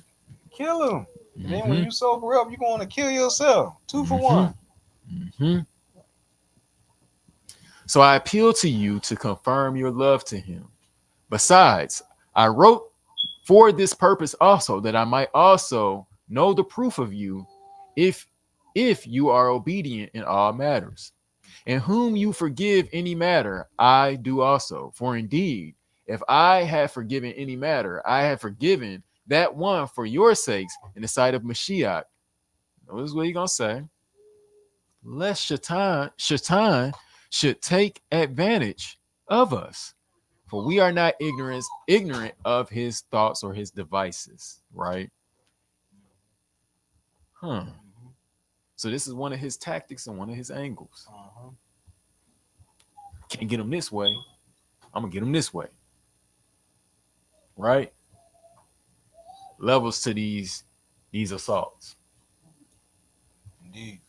Kill them. And then Mm-hmm. when you sober up, you're going to kill yourself. 2 for Mhm. 1. Mm-hmm. So I appeal to you to confirm your love to him. Besides, I wrote for this purpose also, that I might also know the proof of you, if you are obedient in all matters. And whom you forgive any matter, I do also. For indeed, if I have forgiven any matter, I have forgiven that one for your sakes in the sight of Mashiach. Notice what he's gonna say. Lest Shaitan should take advantage of us. For we are not ignorant of his thoughts or his devices, right? So this is one of his tactics and one of his angles. Uh-huh. Can't get him this way. I'm gonna get him this way. Right? Levels to these assaults. Indeed.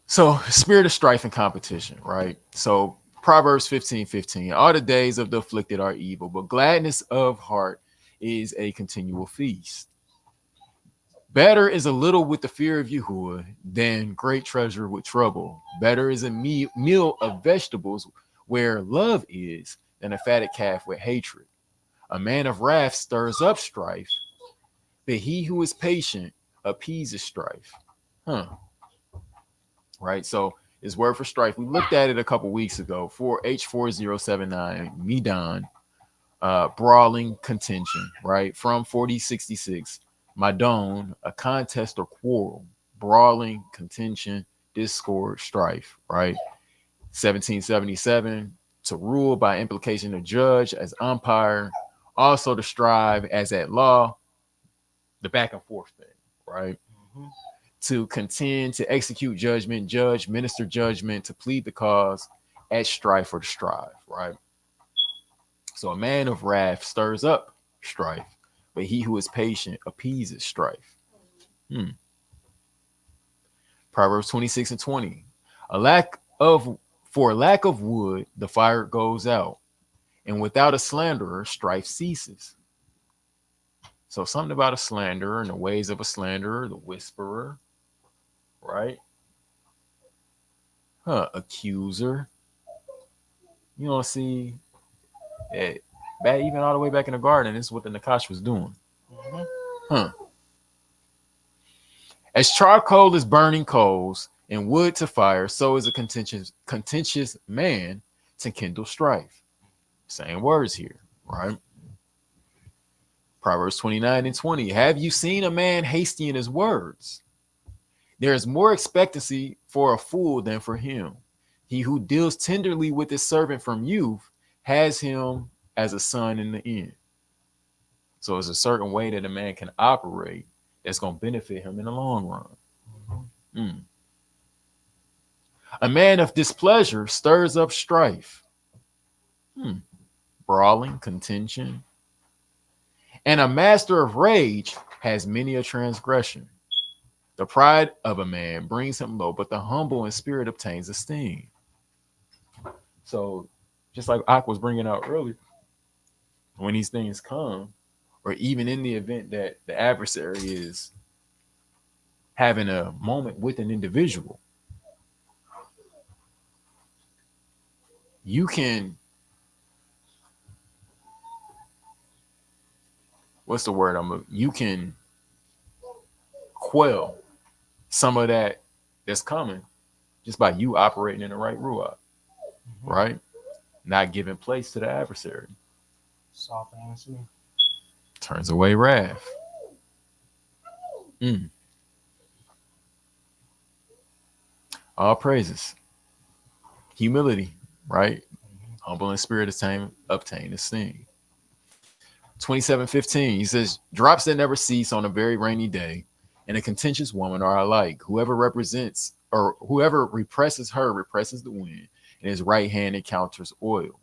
So spirit of strife and competition, right? So Proverbs 15:15. All the days of the afflicted are evil, but gladness of heart is a continual feast. Better is a little with the fear of Yahuwah than great treasure with trouble. Better is a meal of vegetables where love is than a fatted calf with hatred. A man of wrath stirs up strife, but he who is patient appeases strife. Huh. Right. So his word for strife. We looked at it a couple weeks ago for H4079, Medan, brawling contention, right? From 4066. Madon, a contest or quarrel, brawling, contention, discord, strife, right? 1777, to rule by implication, to judge as umpire, also to strive as at law, the back and forth thing, right? Mm-hmm. To contend, to execute judgment, judge, minister judgment, to plead the cause, at strife or to strive, right? So a man of wrath stirs up strife, but he who is patient appeases strife. Proverbs 26:20. For lack of wood, the fire goes out, and without a slanderer, strife ceases. So something about a slanderer and the ways of a slanderer, the whisperer, right? Accuser. You don't see it even all the way back in the garden. This is what the Nakash was doing. Mm-hmm. As charcoal is burning coals and wood to fire, so is a contentious man to kindle strife. Same words here, right? Proverbs 29:20. Have you seen a man hasty in his words? There is more expectancy for a fool than for him. He who deals tenderly with his servant from youth has him as a son in the end. So it's a certain way that a man can operate that's going to benefit him in the long run. A man of displeasure stirs up strife, brawling, contention. And a master of rage has many a transgression. The pride of a man brings him low, but the humble in spirit obtains esteem. So just like Ak was bringing out earlier, when these things come, or even in the event that the adversary is having a moment with an individual, you can, what's the word you can quell some of that that's coming just by you operating in the right ruach, right? Not giving place to the adversary. Soft answer. Turns away wrath. All praises. Humility, right? Humble in spirit obtain esteem. 27:15, he says, drops that never cease on a very rainy day, and a contentious woman are alike. Whoever represses her represses the wind, and his right hand encounters oil.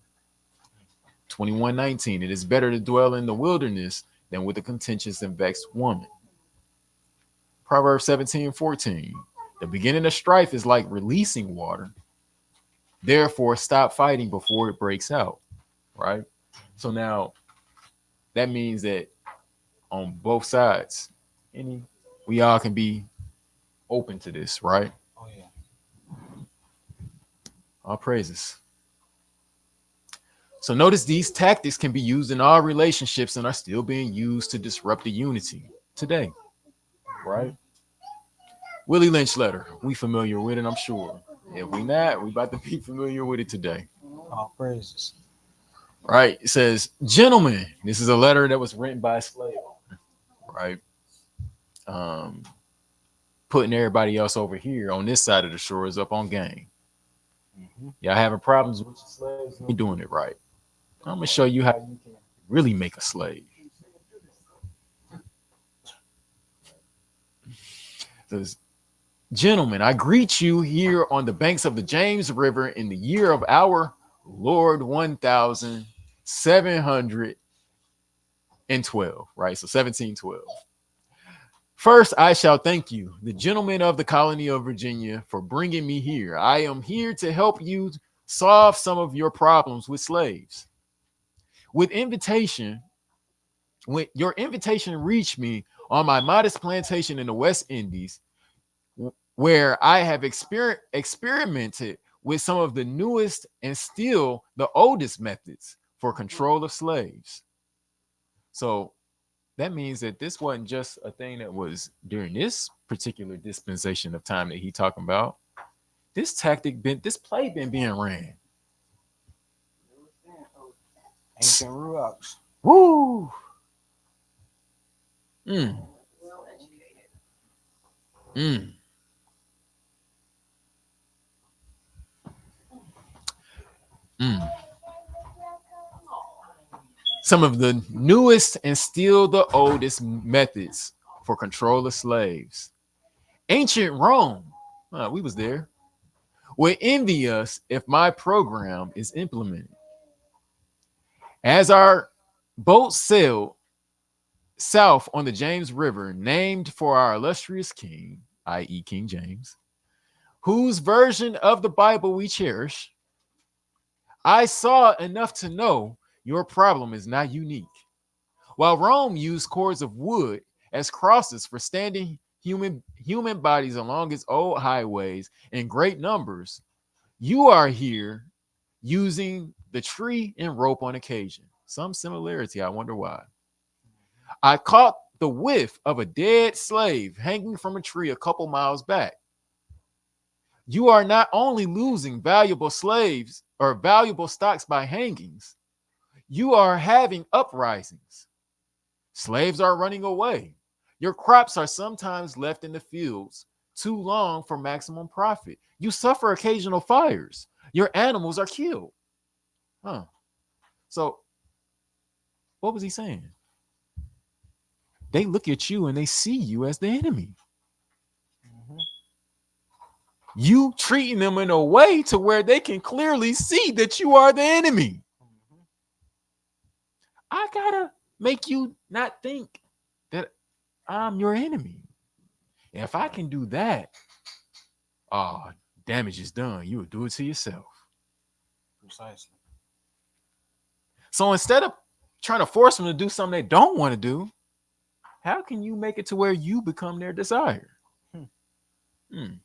21:19, it is better to dwell in the wilderness than with a contentious and vexed woman. Proverbs 17:14, the beginning of strife is like releasing water. Therefore, stop fighting before it breaks out, right? So now that means that on both sides, we all can be open to this, right? Oh, yeah. All praises. So notice these tactics can be used in all relationships and are still being used to disrupt the unity today, right? Willie Lynch letter, we familiar with it, I'm sure. If we not, we about to be familiar with it today. All praises. Right. It says, gentlemen, this is a letter that was written by a slave, right? Putting everybody else over here on this side of the shore is up on game. Y'all having problems with your slaves? You doing it right. I'm gonna show you how you can really make a slave. Says, gentlemen, I greet you here on the banks of the James River in the year of our Lord 1712, right? So 1712. First, I shall thank you, the gentlemen of the colony of Virginia, for bringing me here. I am here to help you solve some of your problems with slaves. With invitation, when your invitation reached me on my modest plantation in the West Indies, where I have experimented with some of the newest and still the oldest methods for control of slaves. So that means that this wasn't just a thing that was during this particular dispensation of time that he talking about. This play been being ran. Ancient Ruachs. Woo! Mm. Mm. Mm. Some of the newest and still the oldest methods for control of slaves. Ancient Rome, we was there, would envy us if my program is implemented. As our boat sailed south on the James River, named for our illustrious king, i.e. King James, whose version of the Bible we cherish, I saw enough to know your problem is not unique. While Rome used cords of wood as crosses for standing human bodies along its old highways in great numbers, you are here using the tree and rope on occasion. Some similarity, I wonder why. I caught the whiff of a dead slave hanging from a tree a couple miles back. You are not only losing valuable slaves or valuable stocks by hangings, you are having uprisings. Slaves are running away. Your crops are sometimes left in the fields too long for maximum profit. You suffer occasional fires. Your animals are killed. So, what was he saying? They look at you and they see you as the enemy. Mm-hmm. You treating them in a way to where they can clearly see that you are the enemy. Mm-hmm. I gotta make you not think that I'm your enemy. If I can do that, damage is done. You will do it to yourself. Precisely. So instead of trying to force them to do something they don't want to do, how can you make it to where you become their desire? So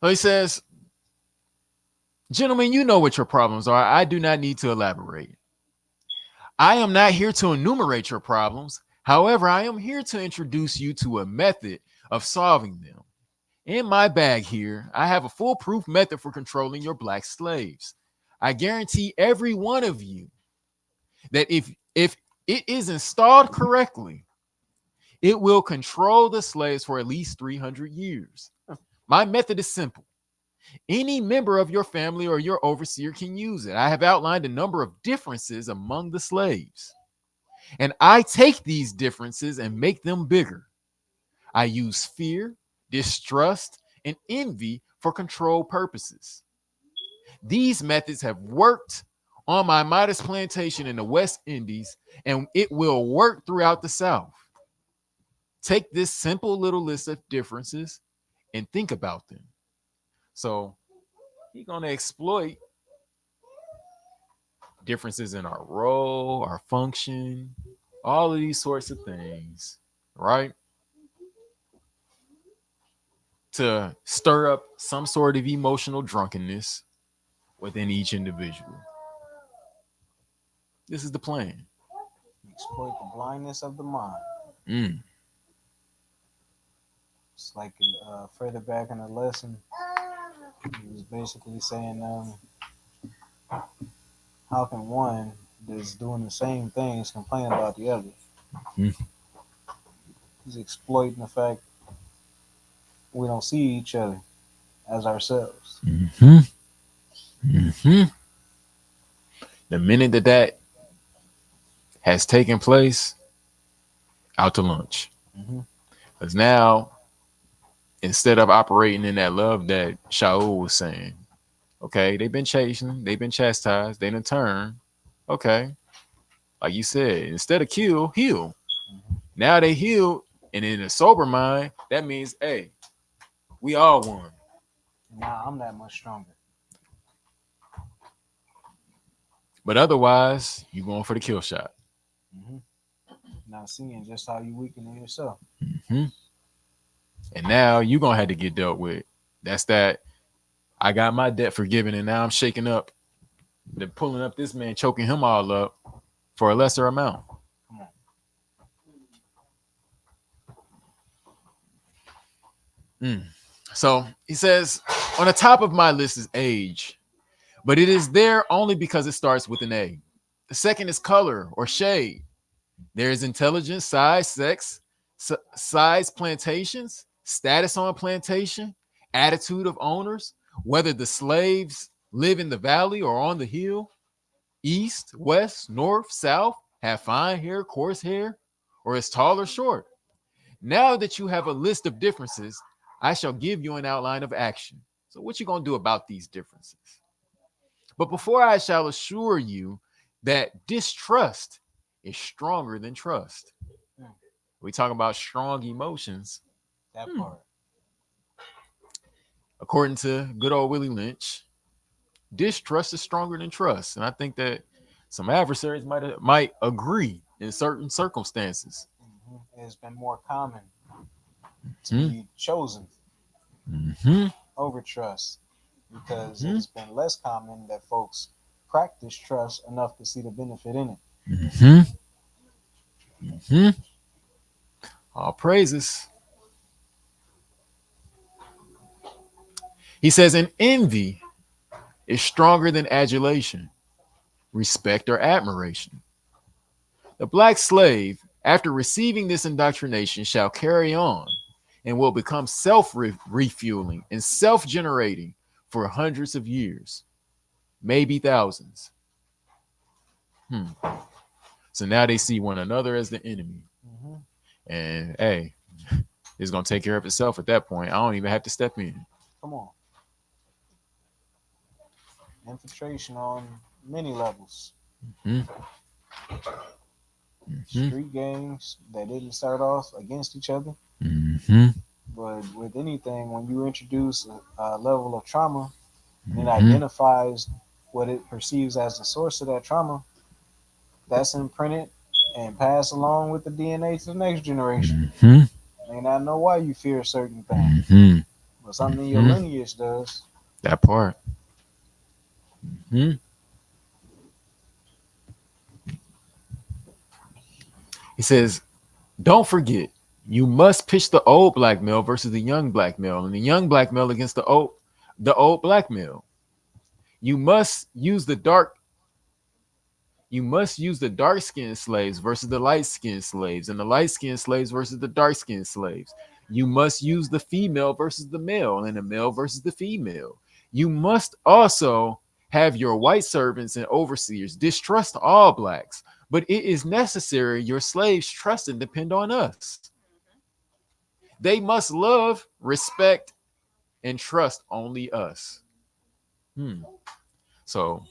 he says, gentlemen, you know what your problems are. I do not need to elaborate. I am not here to enumerate your problems. However, I am here to introduce you to a method of solving them. In my bag here, I have a foolproof method for controlling your black slaves. I guarantee every one of you that if it is installed correctly, it will control the slaves for at least 300 years. My method is simple. Any member of your family or your overseer can use it. I have outlined a number of differences among the slaves, and I take these differences and make them bigger. I use fear, distrust, and envy for control purposes. These methods have worked on my modest plantation in the West Indies, and it will work throughout the South. Take this simple little list of differences and think about them. So he's going to exploit differences in our role, our function, all of these sorts of things, right? To stir up some sort of emotional drunkenness within each individual. This is the plan. Exploit the blindness of the mind. It's like further back in the lesson, he was basically saying, how can one that's doing the same things complain about the other? He's exploiting the fact we don't see each other as ourselves. The minute that has taken place, out to lunch. Mm-hmm. Because now, instead of operating in that love that Shaul was saying, okay, they've been chasing, they've been chastised, they done turn. Okay, like you said, instead of kill, heal. Mm-hmm. Now they heal, and in a sober mind, that means, hey, we all won. Now I'm that much stronger. But otherwise, you going for the kill shot. Mm-hmm. Now seeing just how you weaken in yourself. Hmm. And now you gonna have to get dealt with. That's that. I got my debt forgiven, and now I'm shaking up, then pulling up this man, choking him all up for a lesser amount. Come on. Mm. So he says, on the top of my list is age, but it is there only because it starts with an A. The second is color or shade. There is intelligence, size, sex, size, plantations, status on plantation, attitude of owners, whether the slaves live in the valley or on the hill, east, west, north, south, have fine hair, coarse hair, or is tall or short. Now that you have a list of differences, I shall give you an outline of action. So what you going to do about these differences? But before I shall assure you that distrust is stronger than trust. Hmm. We talk about strong emotions. That Hmm. part. According to good old Willie Lynch, distrust is stronger than trust. And I think that some adversaries might agree in certain circumstances. Mm-hmm. It's been more common to Hmm. be chosen Hmm. over trust because Hmm. it's been less common that folks practice trust enough to see the benefit in it. Hmm. Hmm. All praises. He says, an envy is stronger than adulation, respect, or admiration. The black slave, after receiving this indoctrination, shall carry on and will become self refueling and self generating for hundreds of years, maybe thousands. Hmm. So now they see one another as the enemy. Mm-hmm. And hey, it's going to take care of itself at that point. I don't even have to step in. Come on. Infiltration on many levels. Hmm. Hmm. Street gangs that didn't start off against each other, Hmm. but with anything, when you introduce a level of trauma and it Hmm. identifies what it perceives as the source of that trauma, that's imprinted and passed along with the DNA to the next generation. Hmm. May not know why you fear certain things, Hmm. but something in your Hmm. lineage does. That part. Hmm. He says, don't forget, you must pitch the old black male versus the young black male, and the young black male against the old black male. You must use the dark you must use the dark skinned slaves versus the light skinned slaves, and the light skinned slaves versus the dark skinned slaves. You must use the female versus the male, and the male versus the female. You must also have your white servants and overseers distrust all blacks, but it is necessary your slaves trust and depend on us. They must love, respect, and trust only us. Hmm. So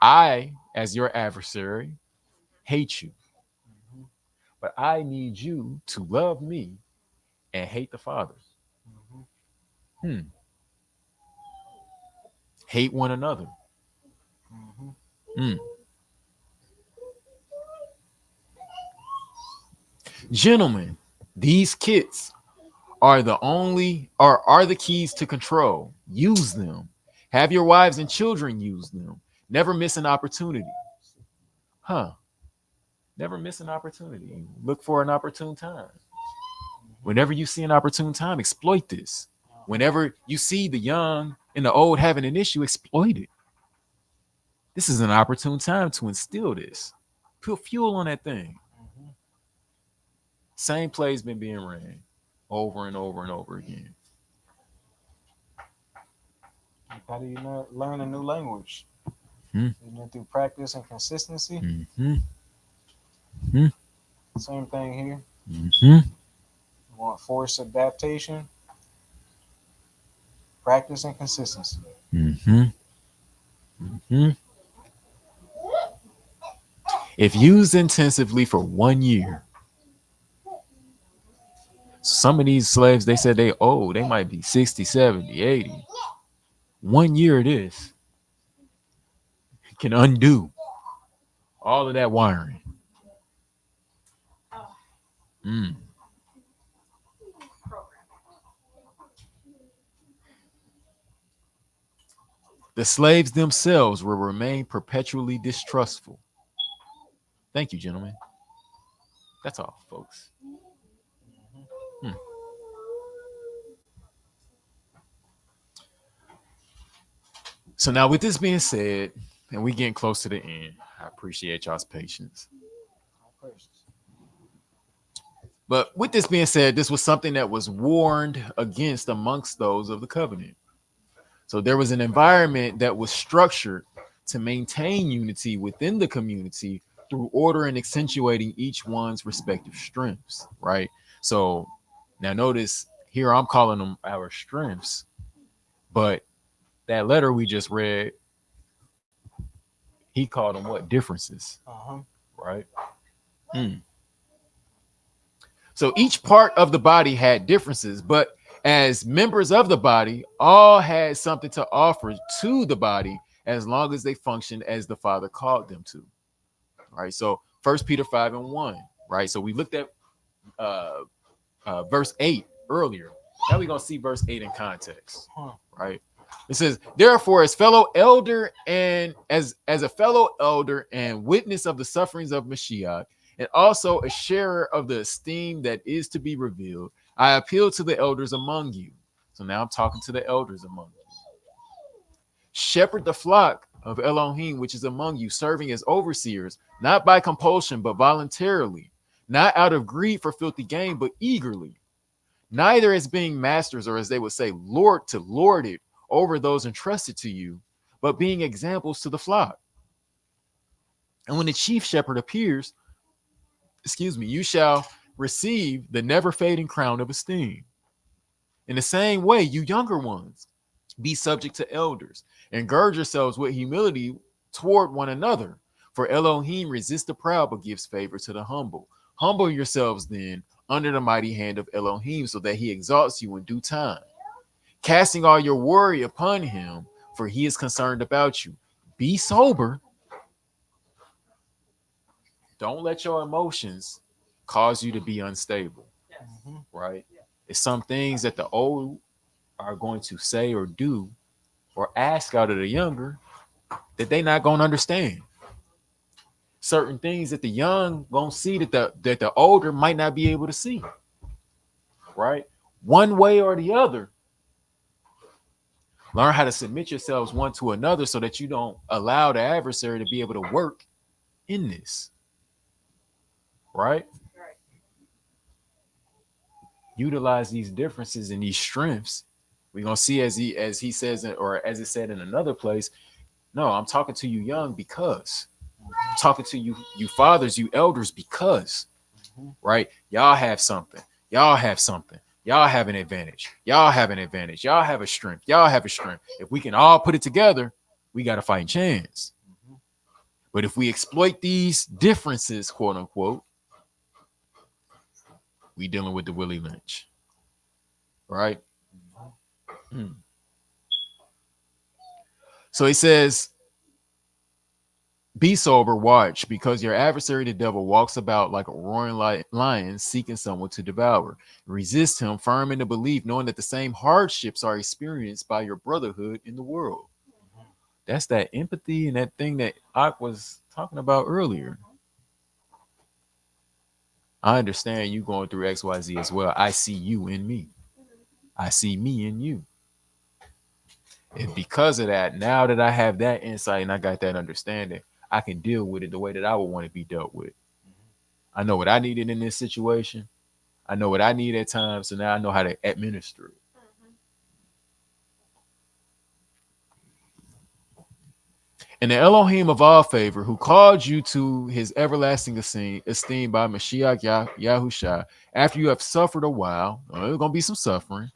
I, as your adversary, hate you, Mm-hmm. but I need you to love me and hate the Father. Mm-hmm. Hmm. Hate one another. Mm-hmm. Hmm. Gentlemen, these kits are the keys to control. Use them. Have your wives and children use them. Never miss an opportunity. Huh. Never miss an opportunity. Look for an opportune time. Mm-hmm. Whenever you see an opportune time, exploit this. Uh-huh. Whenever you see the young and the old having an issue, exploit it. This is an opportune time to instill this. Put fuel on that thing. Mm-hmm. Same play's been being ran over and over and over again. Like, how do you learn a new language? Hmm. Isn't it through practice and consistency? Hmm. Hmm. Same thing here. Mm-hmm. You want force adaptation, practice, and consistency. Mm-hmm. Mm-hmm. If used intensively for 1 year, some of these slaves, they said they old. They might be 60, 70, 80. 1 year of this can undo all of that wiring. Mm. The slaves themselves will remain perpetually distrustful. Thank you, gentlemen. That's all, folks. Hmm. So now, with this being said, and we getting close to the end, I appreciate y'all's patience. But with this being said, this was something that was warned against amongst those of the covenant. So there was an environment that was structured to maintain unity within the community through order and accentuating each one's respective strengths, right? So now notice here I'm calling them our strengths, but that letter we just read, he called them what? Differences, right? Hmm. So each part of the body had differences, but as members of the body, all had something to offer to the body as long as they functioned as the Father called them to. Right. So 1 Peter 5:1. Right. So we looked at uh, verse 8 earlier. Now we're gonna see verse 8 in context. Right. It says, therefore, as fellow elder and as a fellow elder and witness of the sufferings of Mashiach, and also a sharer of the esteem that is to be revealed, I appeal to the elders among you. So now I'm talking to the elders among you. Shepherd the flock of Elohim, which is among you, serving as overseers, not by compulsion, but voluntarily, not out of greed for filthy gain, but eagerly, neither as being masters, or as they would say, Lord to lord it over those entrusted to you, but being examples to the flock. And when the chief shepherd appears, you shall receive the never fading crown of esteem. In the same way, you younger ones, be subject to elders and gird yourselves with humility toward one another. For Elohim resists the proud, but gives favor to the humble. Humble yourselves then under the mighty hand of Elohim, so that he exalts you in due time, casting all your worry upon him, for he is concerned about you. Be sober. Don't let your emotions cause you to be unstable. Right? It's some things that the old are going to say or do or ask out of the younger that they not going to understand. Certain things that the young gonna see that the older might not be able to see. Right? One way or the other. Learn how to submit yourselves one to another so that you don't allow the adversary to be able to work in this. Right? Utilize these differences and these strengths. We're gonna see as he says, or as it said in another place. No, I'm talking to you young because I'm talking to you fathers, you elders, because right, y'all have something. Y'all have something. Y'all have an advantage. Y'all have an advantage. Y'all have a strength. Y'all have a strength. If we can all put it together, we got a fighting chance. But if we exploit these differences, quote unquote, we dealing with the Willie Lynch. Right? So he says, be sober, watch, because your adversary, the devil, walks about like a roaring lion seeking someone to devour. Resist him, firm in the belief, knowing that the same hardships are experienced by your brotherhood in the world. That's that empathy and that thing that Ak was talking about earlier. I understand you going through XYZ as well. I see you in me. I see me in you. And because of that, now that I have that insight and I got that understanding, I can deal with it the way that I would want to be dealt with. I know what I needed in this situation. I know what I need at times. So now I know how to administer it. And the Elohim of all favor, who called you to his everlasting esteem by Mashiach Yahusha, after you have suffered a while, there's going to be some suffering,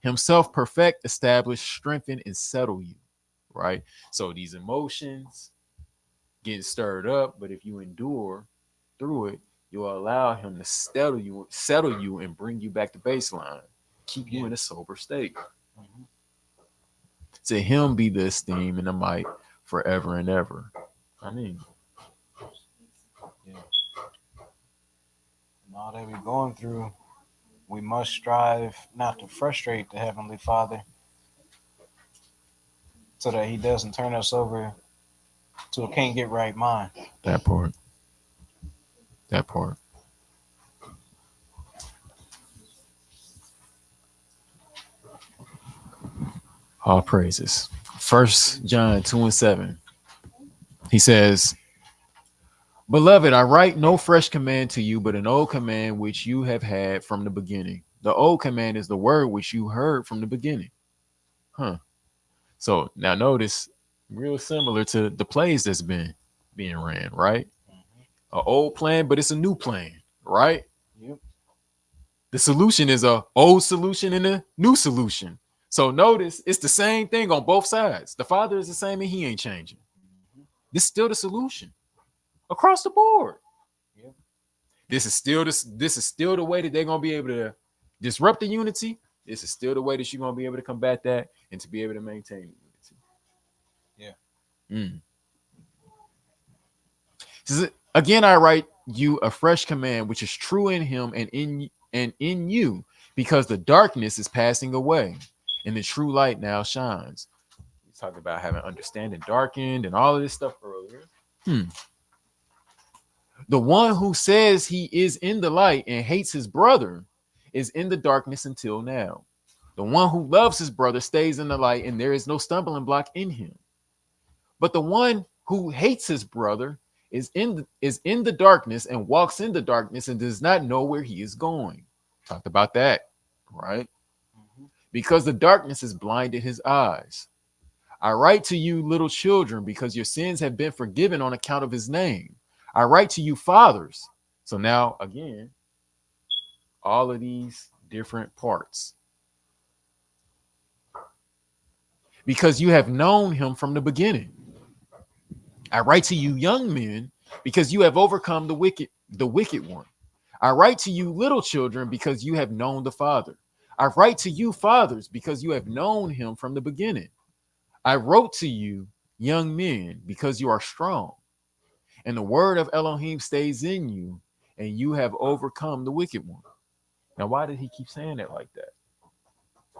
himself perfect, establish, strengthen, and settle you, right? So these emotions get stirred up, but if you endure through it, you'll allow him to settle you, and bring you back to baseline, keep you in a sober state. Mhm. To him be the esteem and the might forever and ever. I mean, And all that we're going through, we must strive not to frustrate the Heavenly Father so that he doesn't turn us over to a can't get right mind. that part. That part. All praises. 1 John 2:7. He says, Beloved, I write no fresh command to you, but an old command which you have had from the beginning. The old command is the word which you heard from the beginning. So now notice, real similar to the plays that's been being ran, right? An old plan, but it's a new plan, right? Yep. The solution is a old solution and a new solution. So notice it's the same thing on both sides. The Father is the same and he ain't changing. This is still the solution across the board. Yep. This is still the way that they're gonna be able to disrupt the unity. This is still the way that you're gonna be able to combat that and to be able to maintain unity. Yeah. Again, I write you a fresh command, which is true in him and in you, because the darkness is passing away, and the true light now shines. We talked about having understanding darkened and all of this stuff earlier. The one who says he is in the light and hates his brother is in the darkness until now. The one who loves his brother stays in the light, and there is no stumbling block in him. But the one who hates his brother is in the darkness and walks in the darkness and does not know where he is going. Talked about that, right? Because the darkness has blinded his eyes. I write to you, little children, because your sins have been forgiven on account of his name. I write to you, fathers. So now, again, all of these different parts. Because you have known him from the beginning. I write to you, young men, because you have overcome the wicked one. I write to you, little children, because you have known the Father. I write to you, fathers, because you have known him from the beginning. I wrote to you, young men, because you are strong, and the word of Elohim stays in you, and you have overcome the wicked one. Now, why did he keep saying it like that?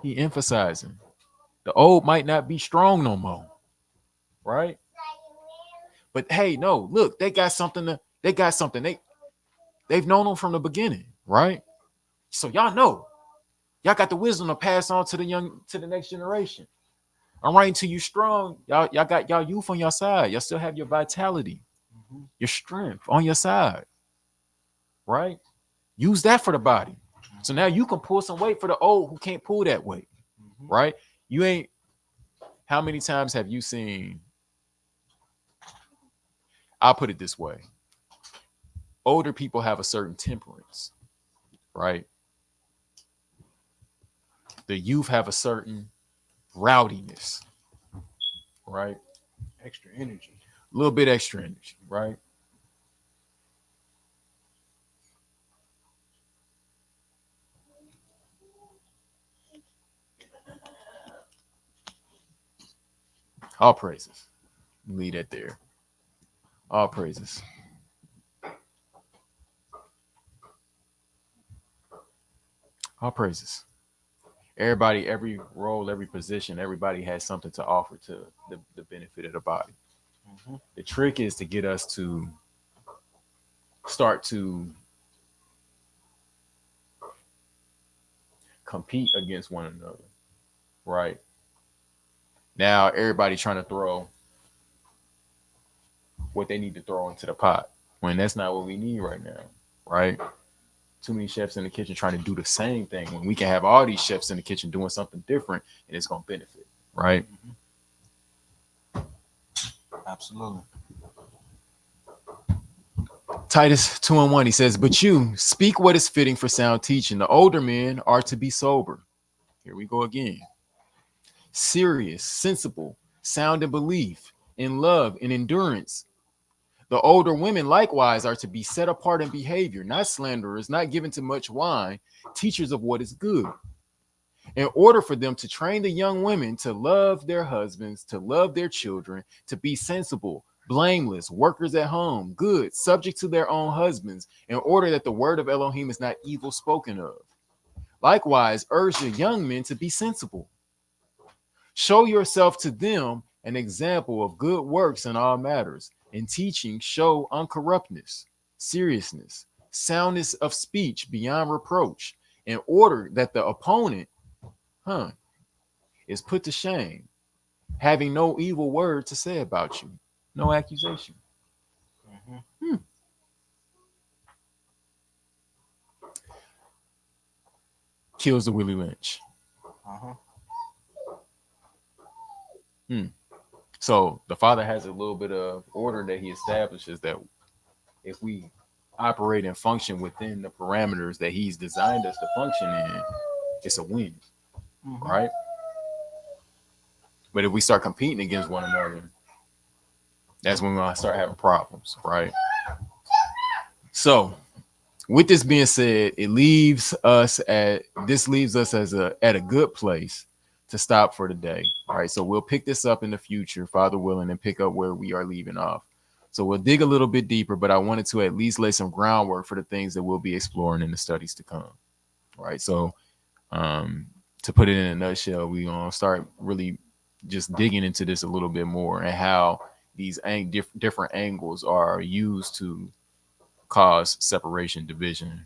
He emphasizing the old might not be strong no more, right? But hey, no, look, they got something. They've known them from the beginning, right? So y'all know, y'all got the wisdom to pass on to the next generation. I'm writing to you strong. Y'all got y'all youth on your side. Y'all still have your vitality, your strength on your side, right? Use that for the body. So now you can pull some weight for the old who can't pull that weight, right? You ain't. How many times have you seen? I'll put it this way. Older people have a certain temperance, right? The youth have a certain rowdiness, right? Extra energy. A little bit extra energy, right? All praises. Leave it there. All praises. All praises. Everybody, every role, every position, everybody has something to offer to the benefit of the body. The trick is to get us to start to compete against one another, right? Now everybody trying to throw what they need to throw into the pot when that's not what we need right now, right? Too many chefs in the kitchen trying to do the same thing when we can have all these chefs in the kitchen doing something different and it's going to benefit, right? Absolutely. Titus 2:1, he says, but you speak what is fitting for sound teaching. The older men are to be sober. Here we go again. Serious, sensible, sound in belief, in love, in endurance. The older women likewise are to be set apart in behavior, not slanderers, not given to much wine, teachers of what is good, in order for them to train the young women to love their husbands, to love their children, to be sensible, blameless, workers at home, good, subject to their own husbands, in order that the word of Elohim is not evil spoken of. Likewise, urge the young men to be sensible. Show yourself to them an example of good works in all matters. In teaching, show uncorruptness, seriousness, soundness of speech beyond reproach, in order that the opponent is put to shame, having no evil word to say about you, no accusation. Kills the Willie Lynch. So the Father has a little bit of order that he establishes that if we operate and function within the parameters that he's designed us to function in, it's a win, right? But if we start competing against one another, that's when we're gonna start having problems, right? So with this being said, it leaves us at a good place to stop for today. All right. So we'll pick this up in the future, Father willing, and pick up where we are leaving off. So we'll dig a little bit deeper, but I wanted to at least lay some groundwork for the things that we'll be exploring in the studies to come. All right. So to put it in a nutshell, we're gonna start really just digging into this a little bit more and how these different angles are used to cause separation, division.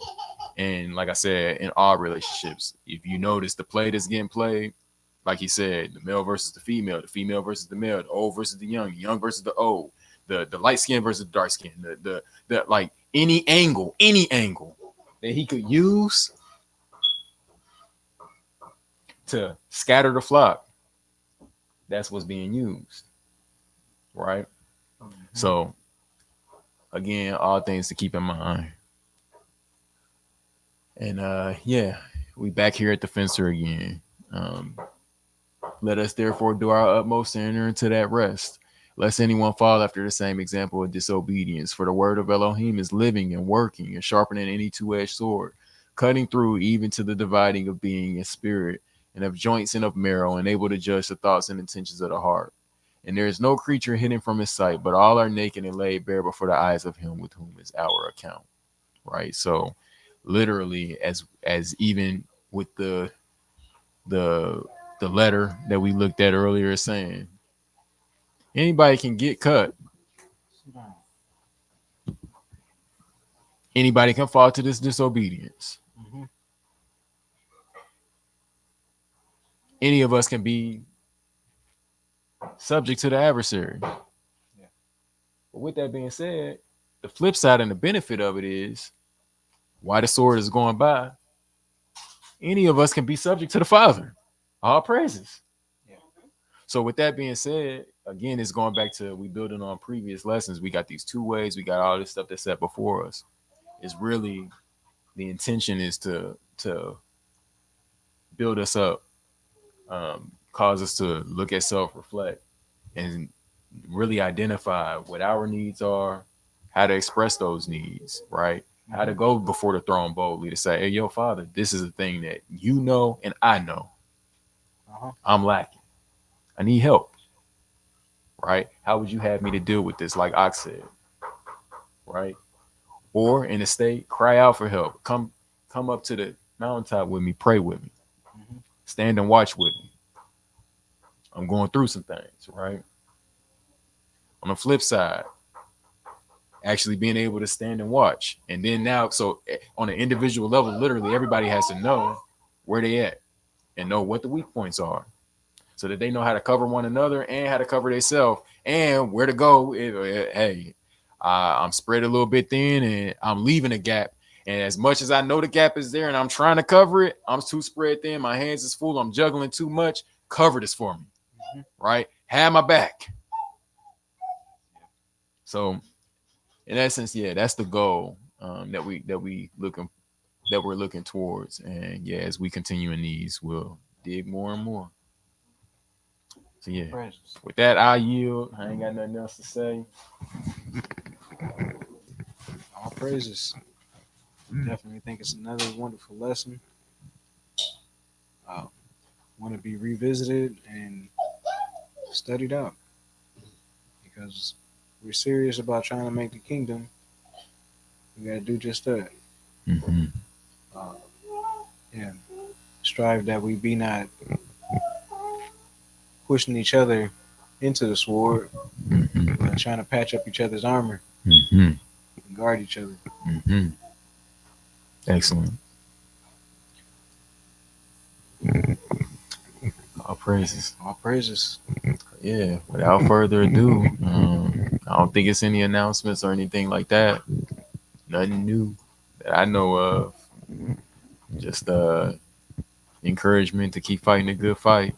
And like I said, in all relationships, if you notice the play that's getting played, like he said, the male versus the female versus the male, the old versus the young versus the old, the light skin versus the dark skin, the like any angle that he could use to scatter the flock, that's what's being used, right? So again, all things to keep in mind. And we back here at the fencer again. Let us therefore do our utmost to enter into that rest, lest anyone fall after the same example of disobedience. For the word of Elohim is living and working and sharpening any two-edged sword, cutting through even to the dividing of being and spirit, and of joints and of marrow, and able to judge the thoughts and intentions of the heart. And there is no creature hidden from his sight, but all are naked and laid bare before the eyes of him with whom is our account. Right. So literally, as even with the letter that we looked at earlier is saying, anybody can get cut. Anybody can fall to this disobedience. Any of us can be subject to the adversary. But with that being said, the flip side and the benefit of it is, why the sword is going by, any of us can be subject to the Father. All praises. So with that being said, again, it's going back to we building on previous lessons. We got these two ways. We got all this stuff that's set before us. It's really the intention is to build us up, cause us to look at self-reflect and really identify what our needs are, how to express those needs, right? How to go before the throne boldly to say, hey, yo, Father, this is a thing that you know and I know. I'm lacking. I need help. Right? How would you have me to deal with this? Like Ox said. Right? Or in a state, cry out for help. Come up to the mountaintop with me, pray with me. Stand and watch with me. I'm going through some things, right? On the flip side, actually being able to stand and watch. And then now, so on an individual level, literally everybody has to know where they at and know what the weak points are so that they know how to cover one another and how to cover themselves and where to go. Hey, I'm spread a little bit thin and I'm leaving a gap. And as much as I know the gap is there and I'm trying to cover it, I'm too spread thin. My hands is full. I'm juggling too much. Cover this for me, right? Have my back. So in essence, yeah, that's the goal that we're looking towards. And yeah, as we continue in these, we'll dig more and more. So yeah, Precious. with that, I yield. I ain't got nothing else to say. All praises. Definitely think it's another wonderful lesson. Uh, Want to be revisited and studied out because we're serious about trying to make the kingdom. We got to do just that. Mm-hmm. Uh, yeah, strive that we be not pushing each other into the sword, Mm-hmm. trying to patch up each other's armor Mm-hmm. and guard each other. Mm-hmm. Excellent. All praises. All praises. Yeah. Without further ado, I don't think it's any announcements or anything like that. Nothing new that I know of. Just encouragement to keep fighting a good fight.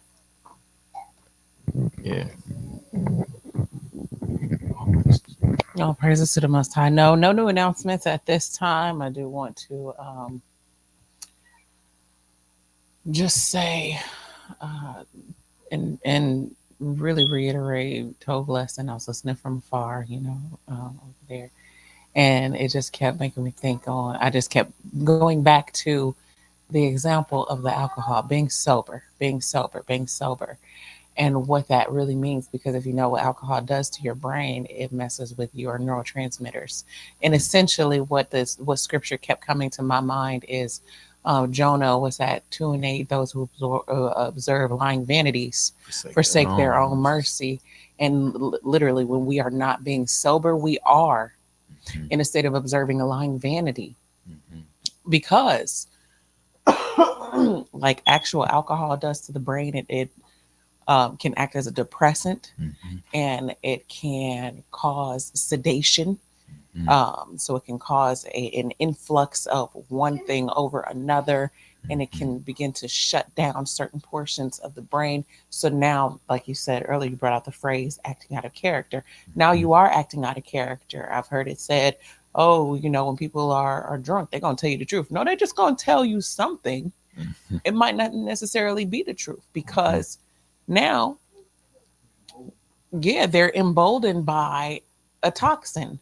Yeah. All praises. All praises to the Most High. No, no new announcements at this time. I do want to just say uh, and really reiterate Tove lesson. I was listening from afar, over there, and it just kept making me think on. I just kept going back to the example of the alcohol, being sober, being sober, being sober, and what that really means. Because if you know what alcohol does to your brain, it messes with your neurotransmitters. And essentially, what scripture kept coming to my mind is Jonah was at 2:8. Those who observe lying vanities forsake their own mercy. And literally, when we are not being sober, we are Mhm. in a state of observing a lying vanity Mhm. because like actual alcohol does to the brain, it can act as a depressant Mhm. and it can cause sedation. Mhm. So it can cause an influx of one thing over another, and it can begin to shut down certain portions of the brain. So now, like you said earlier, you brought out the phrase acting out of character. Now you are acting out of character. I've heard it said, oh, when people are drunk, they're going to tell you the truth. No, they're just going to tell you something. Mhm. It might not necessarily be the truth because now, yeah, they're emboldened by a toxin.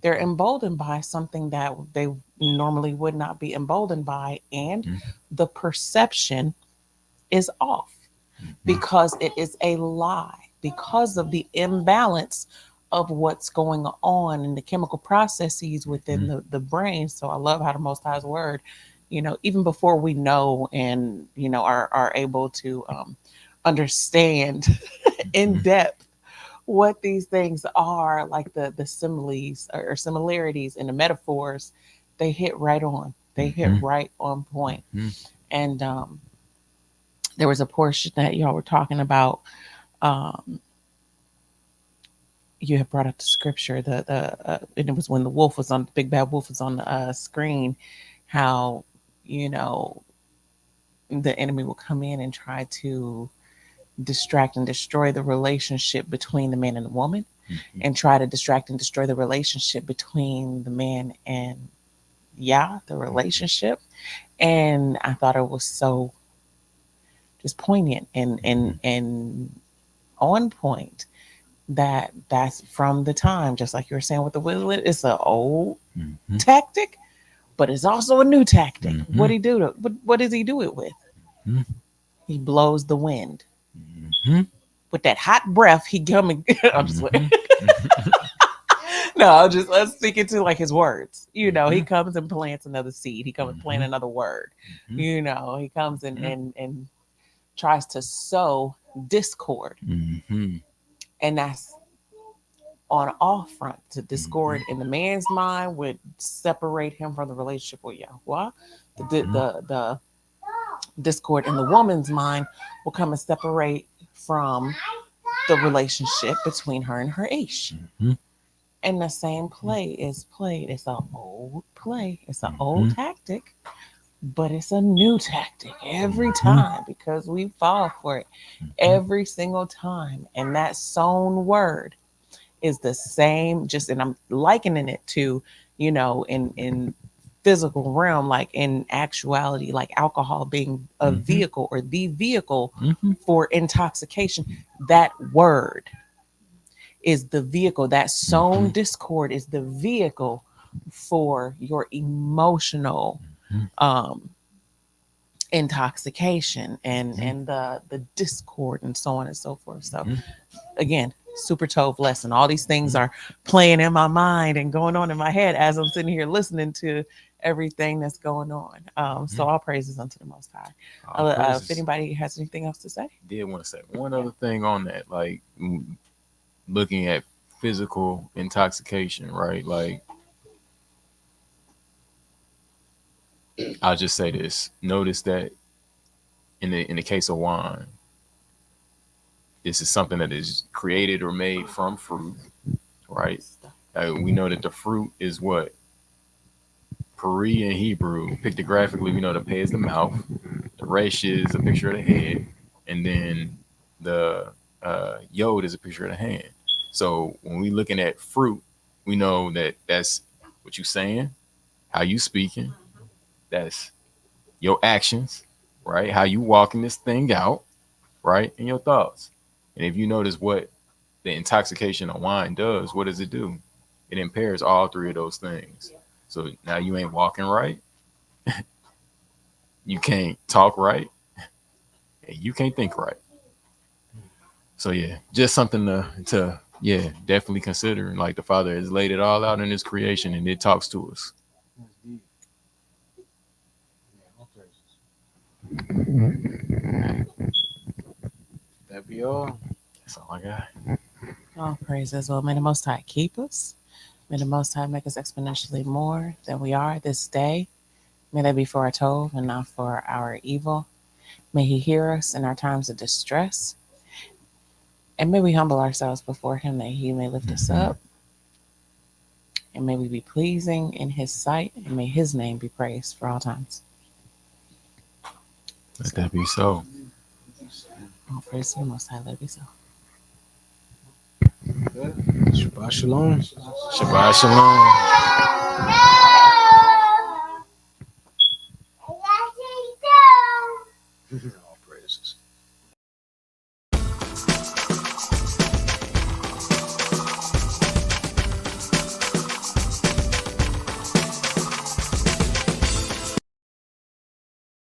They're emboldened by something that they normally would not be emboldened by. And Mhm. the perception is off because it is a lie, because of the imbalance of what's going on in the chemical processes within the brain. So I love how the Most High's word, even before we know and, are able to understand in depth what these things are, like the similes or similarities and the metaphors, they hit right on. They hit Mhm. right on point. Mhm. And there was a portion that y'all were talking about. Um, you had brought up the scripture, and it was when the wolf was on the big bad wolf was on the screen, how you know the enemy will come in and try to distract and destroy the relationship between the man and the woman, Mhm. and try to distract and destroy the relationship between the man and the relationship. And I thought it was so just poignant and on point that's from the time, just like you were saying with the wizard. It's an old Mhm. tactic, but it's also a new tactic. Mhm. What does he do it with? Mhm. He blows the wind Mhm. with that hot breath. He coming. I'm just Mhm. no, let's speak into like his words. He Mhm. comes and plants another seed. He comes and plant Mhm. another word. Mhm. He comes Mhm. and tries to sow discord, Mhm. and that's on all fronts. To Mhm. discord in the man's mind would separate him from the relationship with Yahweh. Mhm. The discord in the woman's mind will come and separate from the relationship between her and her ish. Mhm. And the same play is played. It's an old play. It's an old Mhm. tactic, but it's a new tactic every Mhm. time because we fall for it Mhm. every single time. And that sown word is the same. Just, and I'm likening it to, in physical realm, like in actuality, like alcohol being a vehicle or the vehicle for intoxication. That word is the vehicle. That sown discord is the vehicle for your emotional intoxication and the discord and so on and so forth. So again, super Tove lesson. All these things are playing in my mind and going on in my head as I'm sitting here listening to everything that's going on. So all praises unto the Most High. If anybody has anything else to say, did want to say one other thing on that, like looking at physical intoxication, right? Like, I'll just say this: notice that in the case of wine, this is something that is created or made from fruit, right? We know that the fruit is what? Peri in Hebrew, pictographically, we know the pe is the mouth, the resh is a picture of the head, and then the yod is a picture of the hand. So when we looking at fruit, we know that that's what you saying, how you speaking, that's your actions, right? How you walking this thing out, right? And your thoughts. And if you notice what the intoxication of wine does, what does it do? It impairs all three of those things. So now you ain't walking right. You can't talk right. And you can't think right. So yeah, just something to definitely consider. And like the Father has laid it all out in his creation and it talks to us. That be all. That's all I got. all praises. Well, may the Most High keep us. May the Most High make us exponentially more than we are this day. May that be for our tov and not for our evil. May he hear us in our times of distress. And may we humble ourselves before him that he may lift us up. And may we be pleasing in his sight. And may his name be praised for all times. Let that be so. All praise to the Most High, let it be so. Shabbat shalom. Shabbat shalom.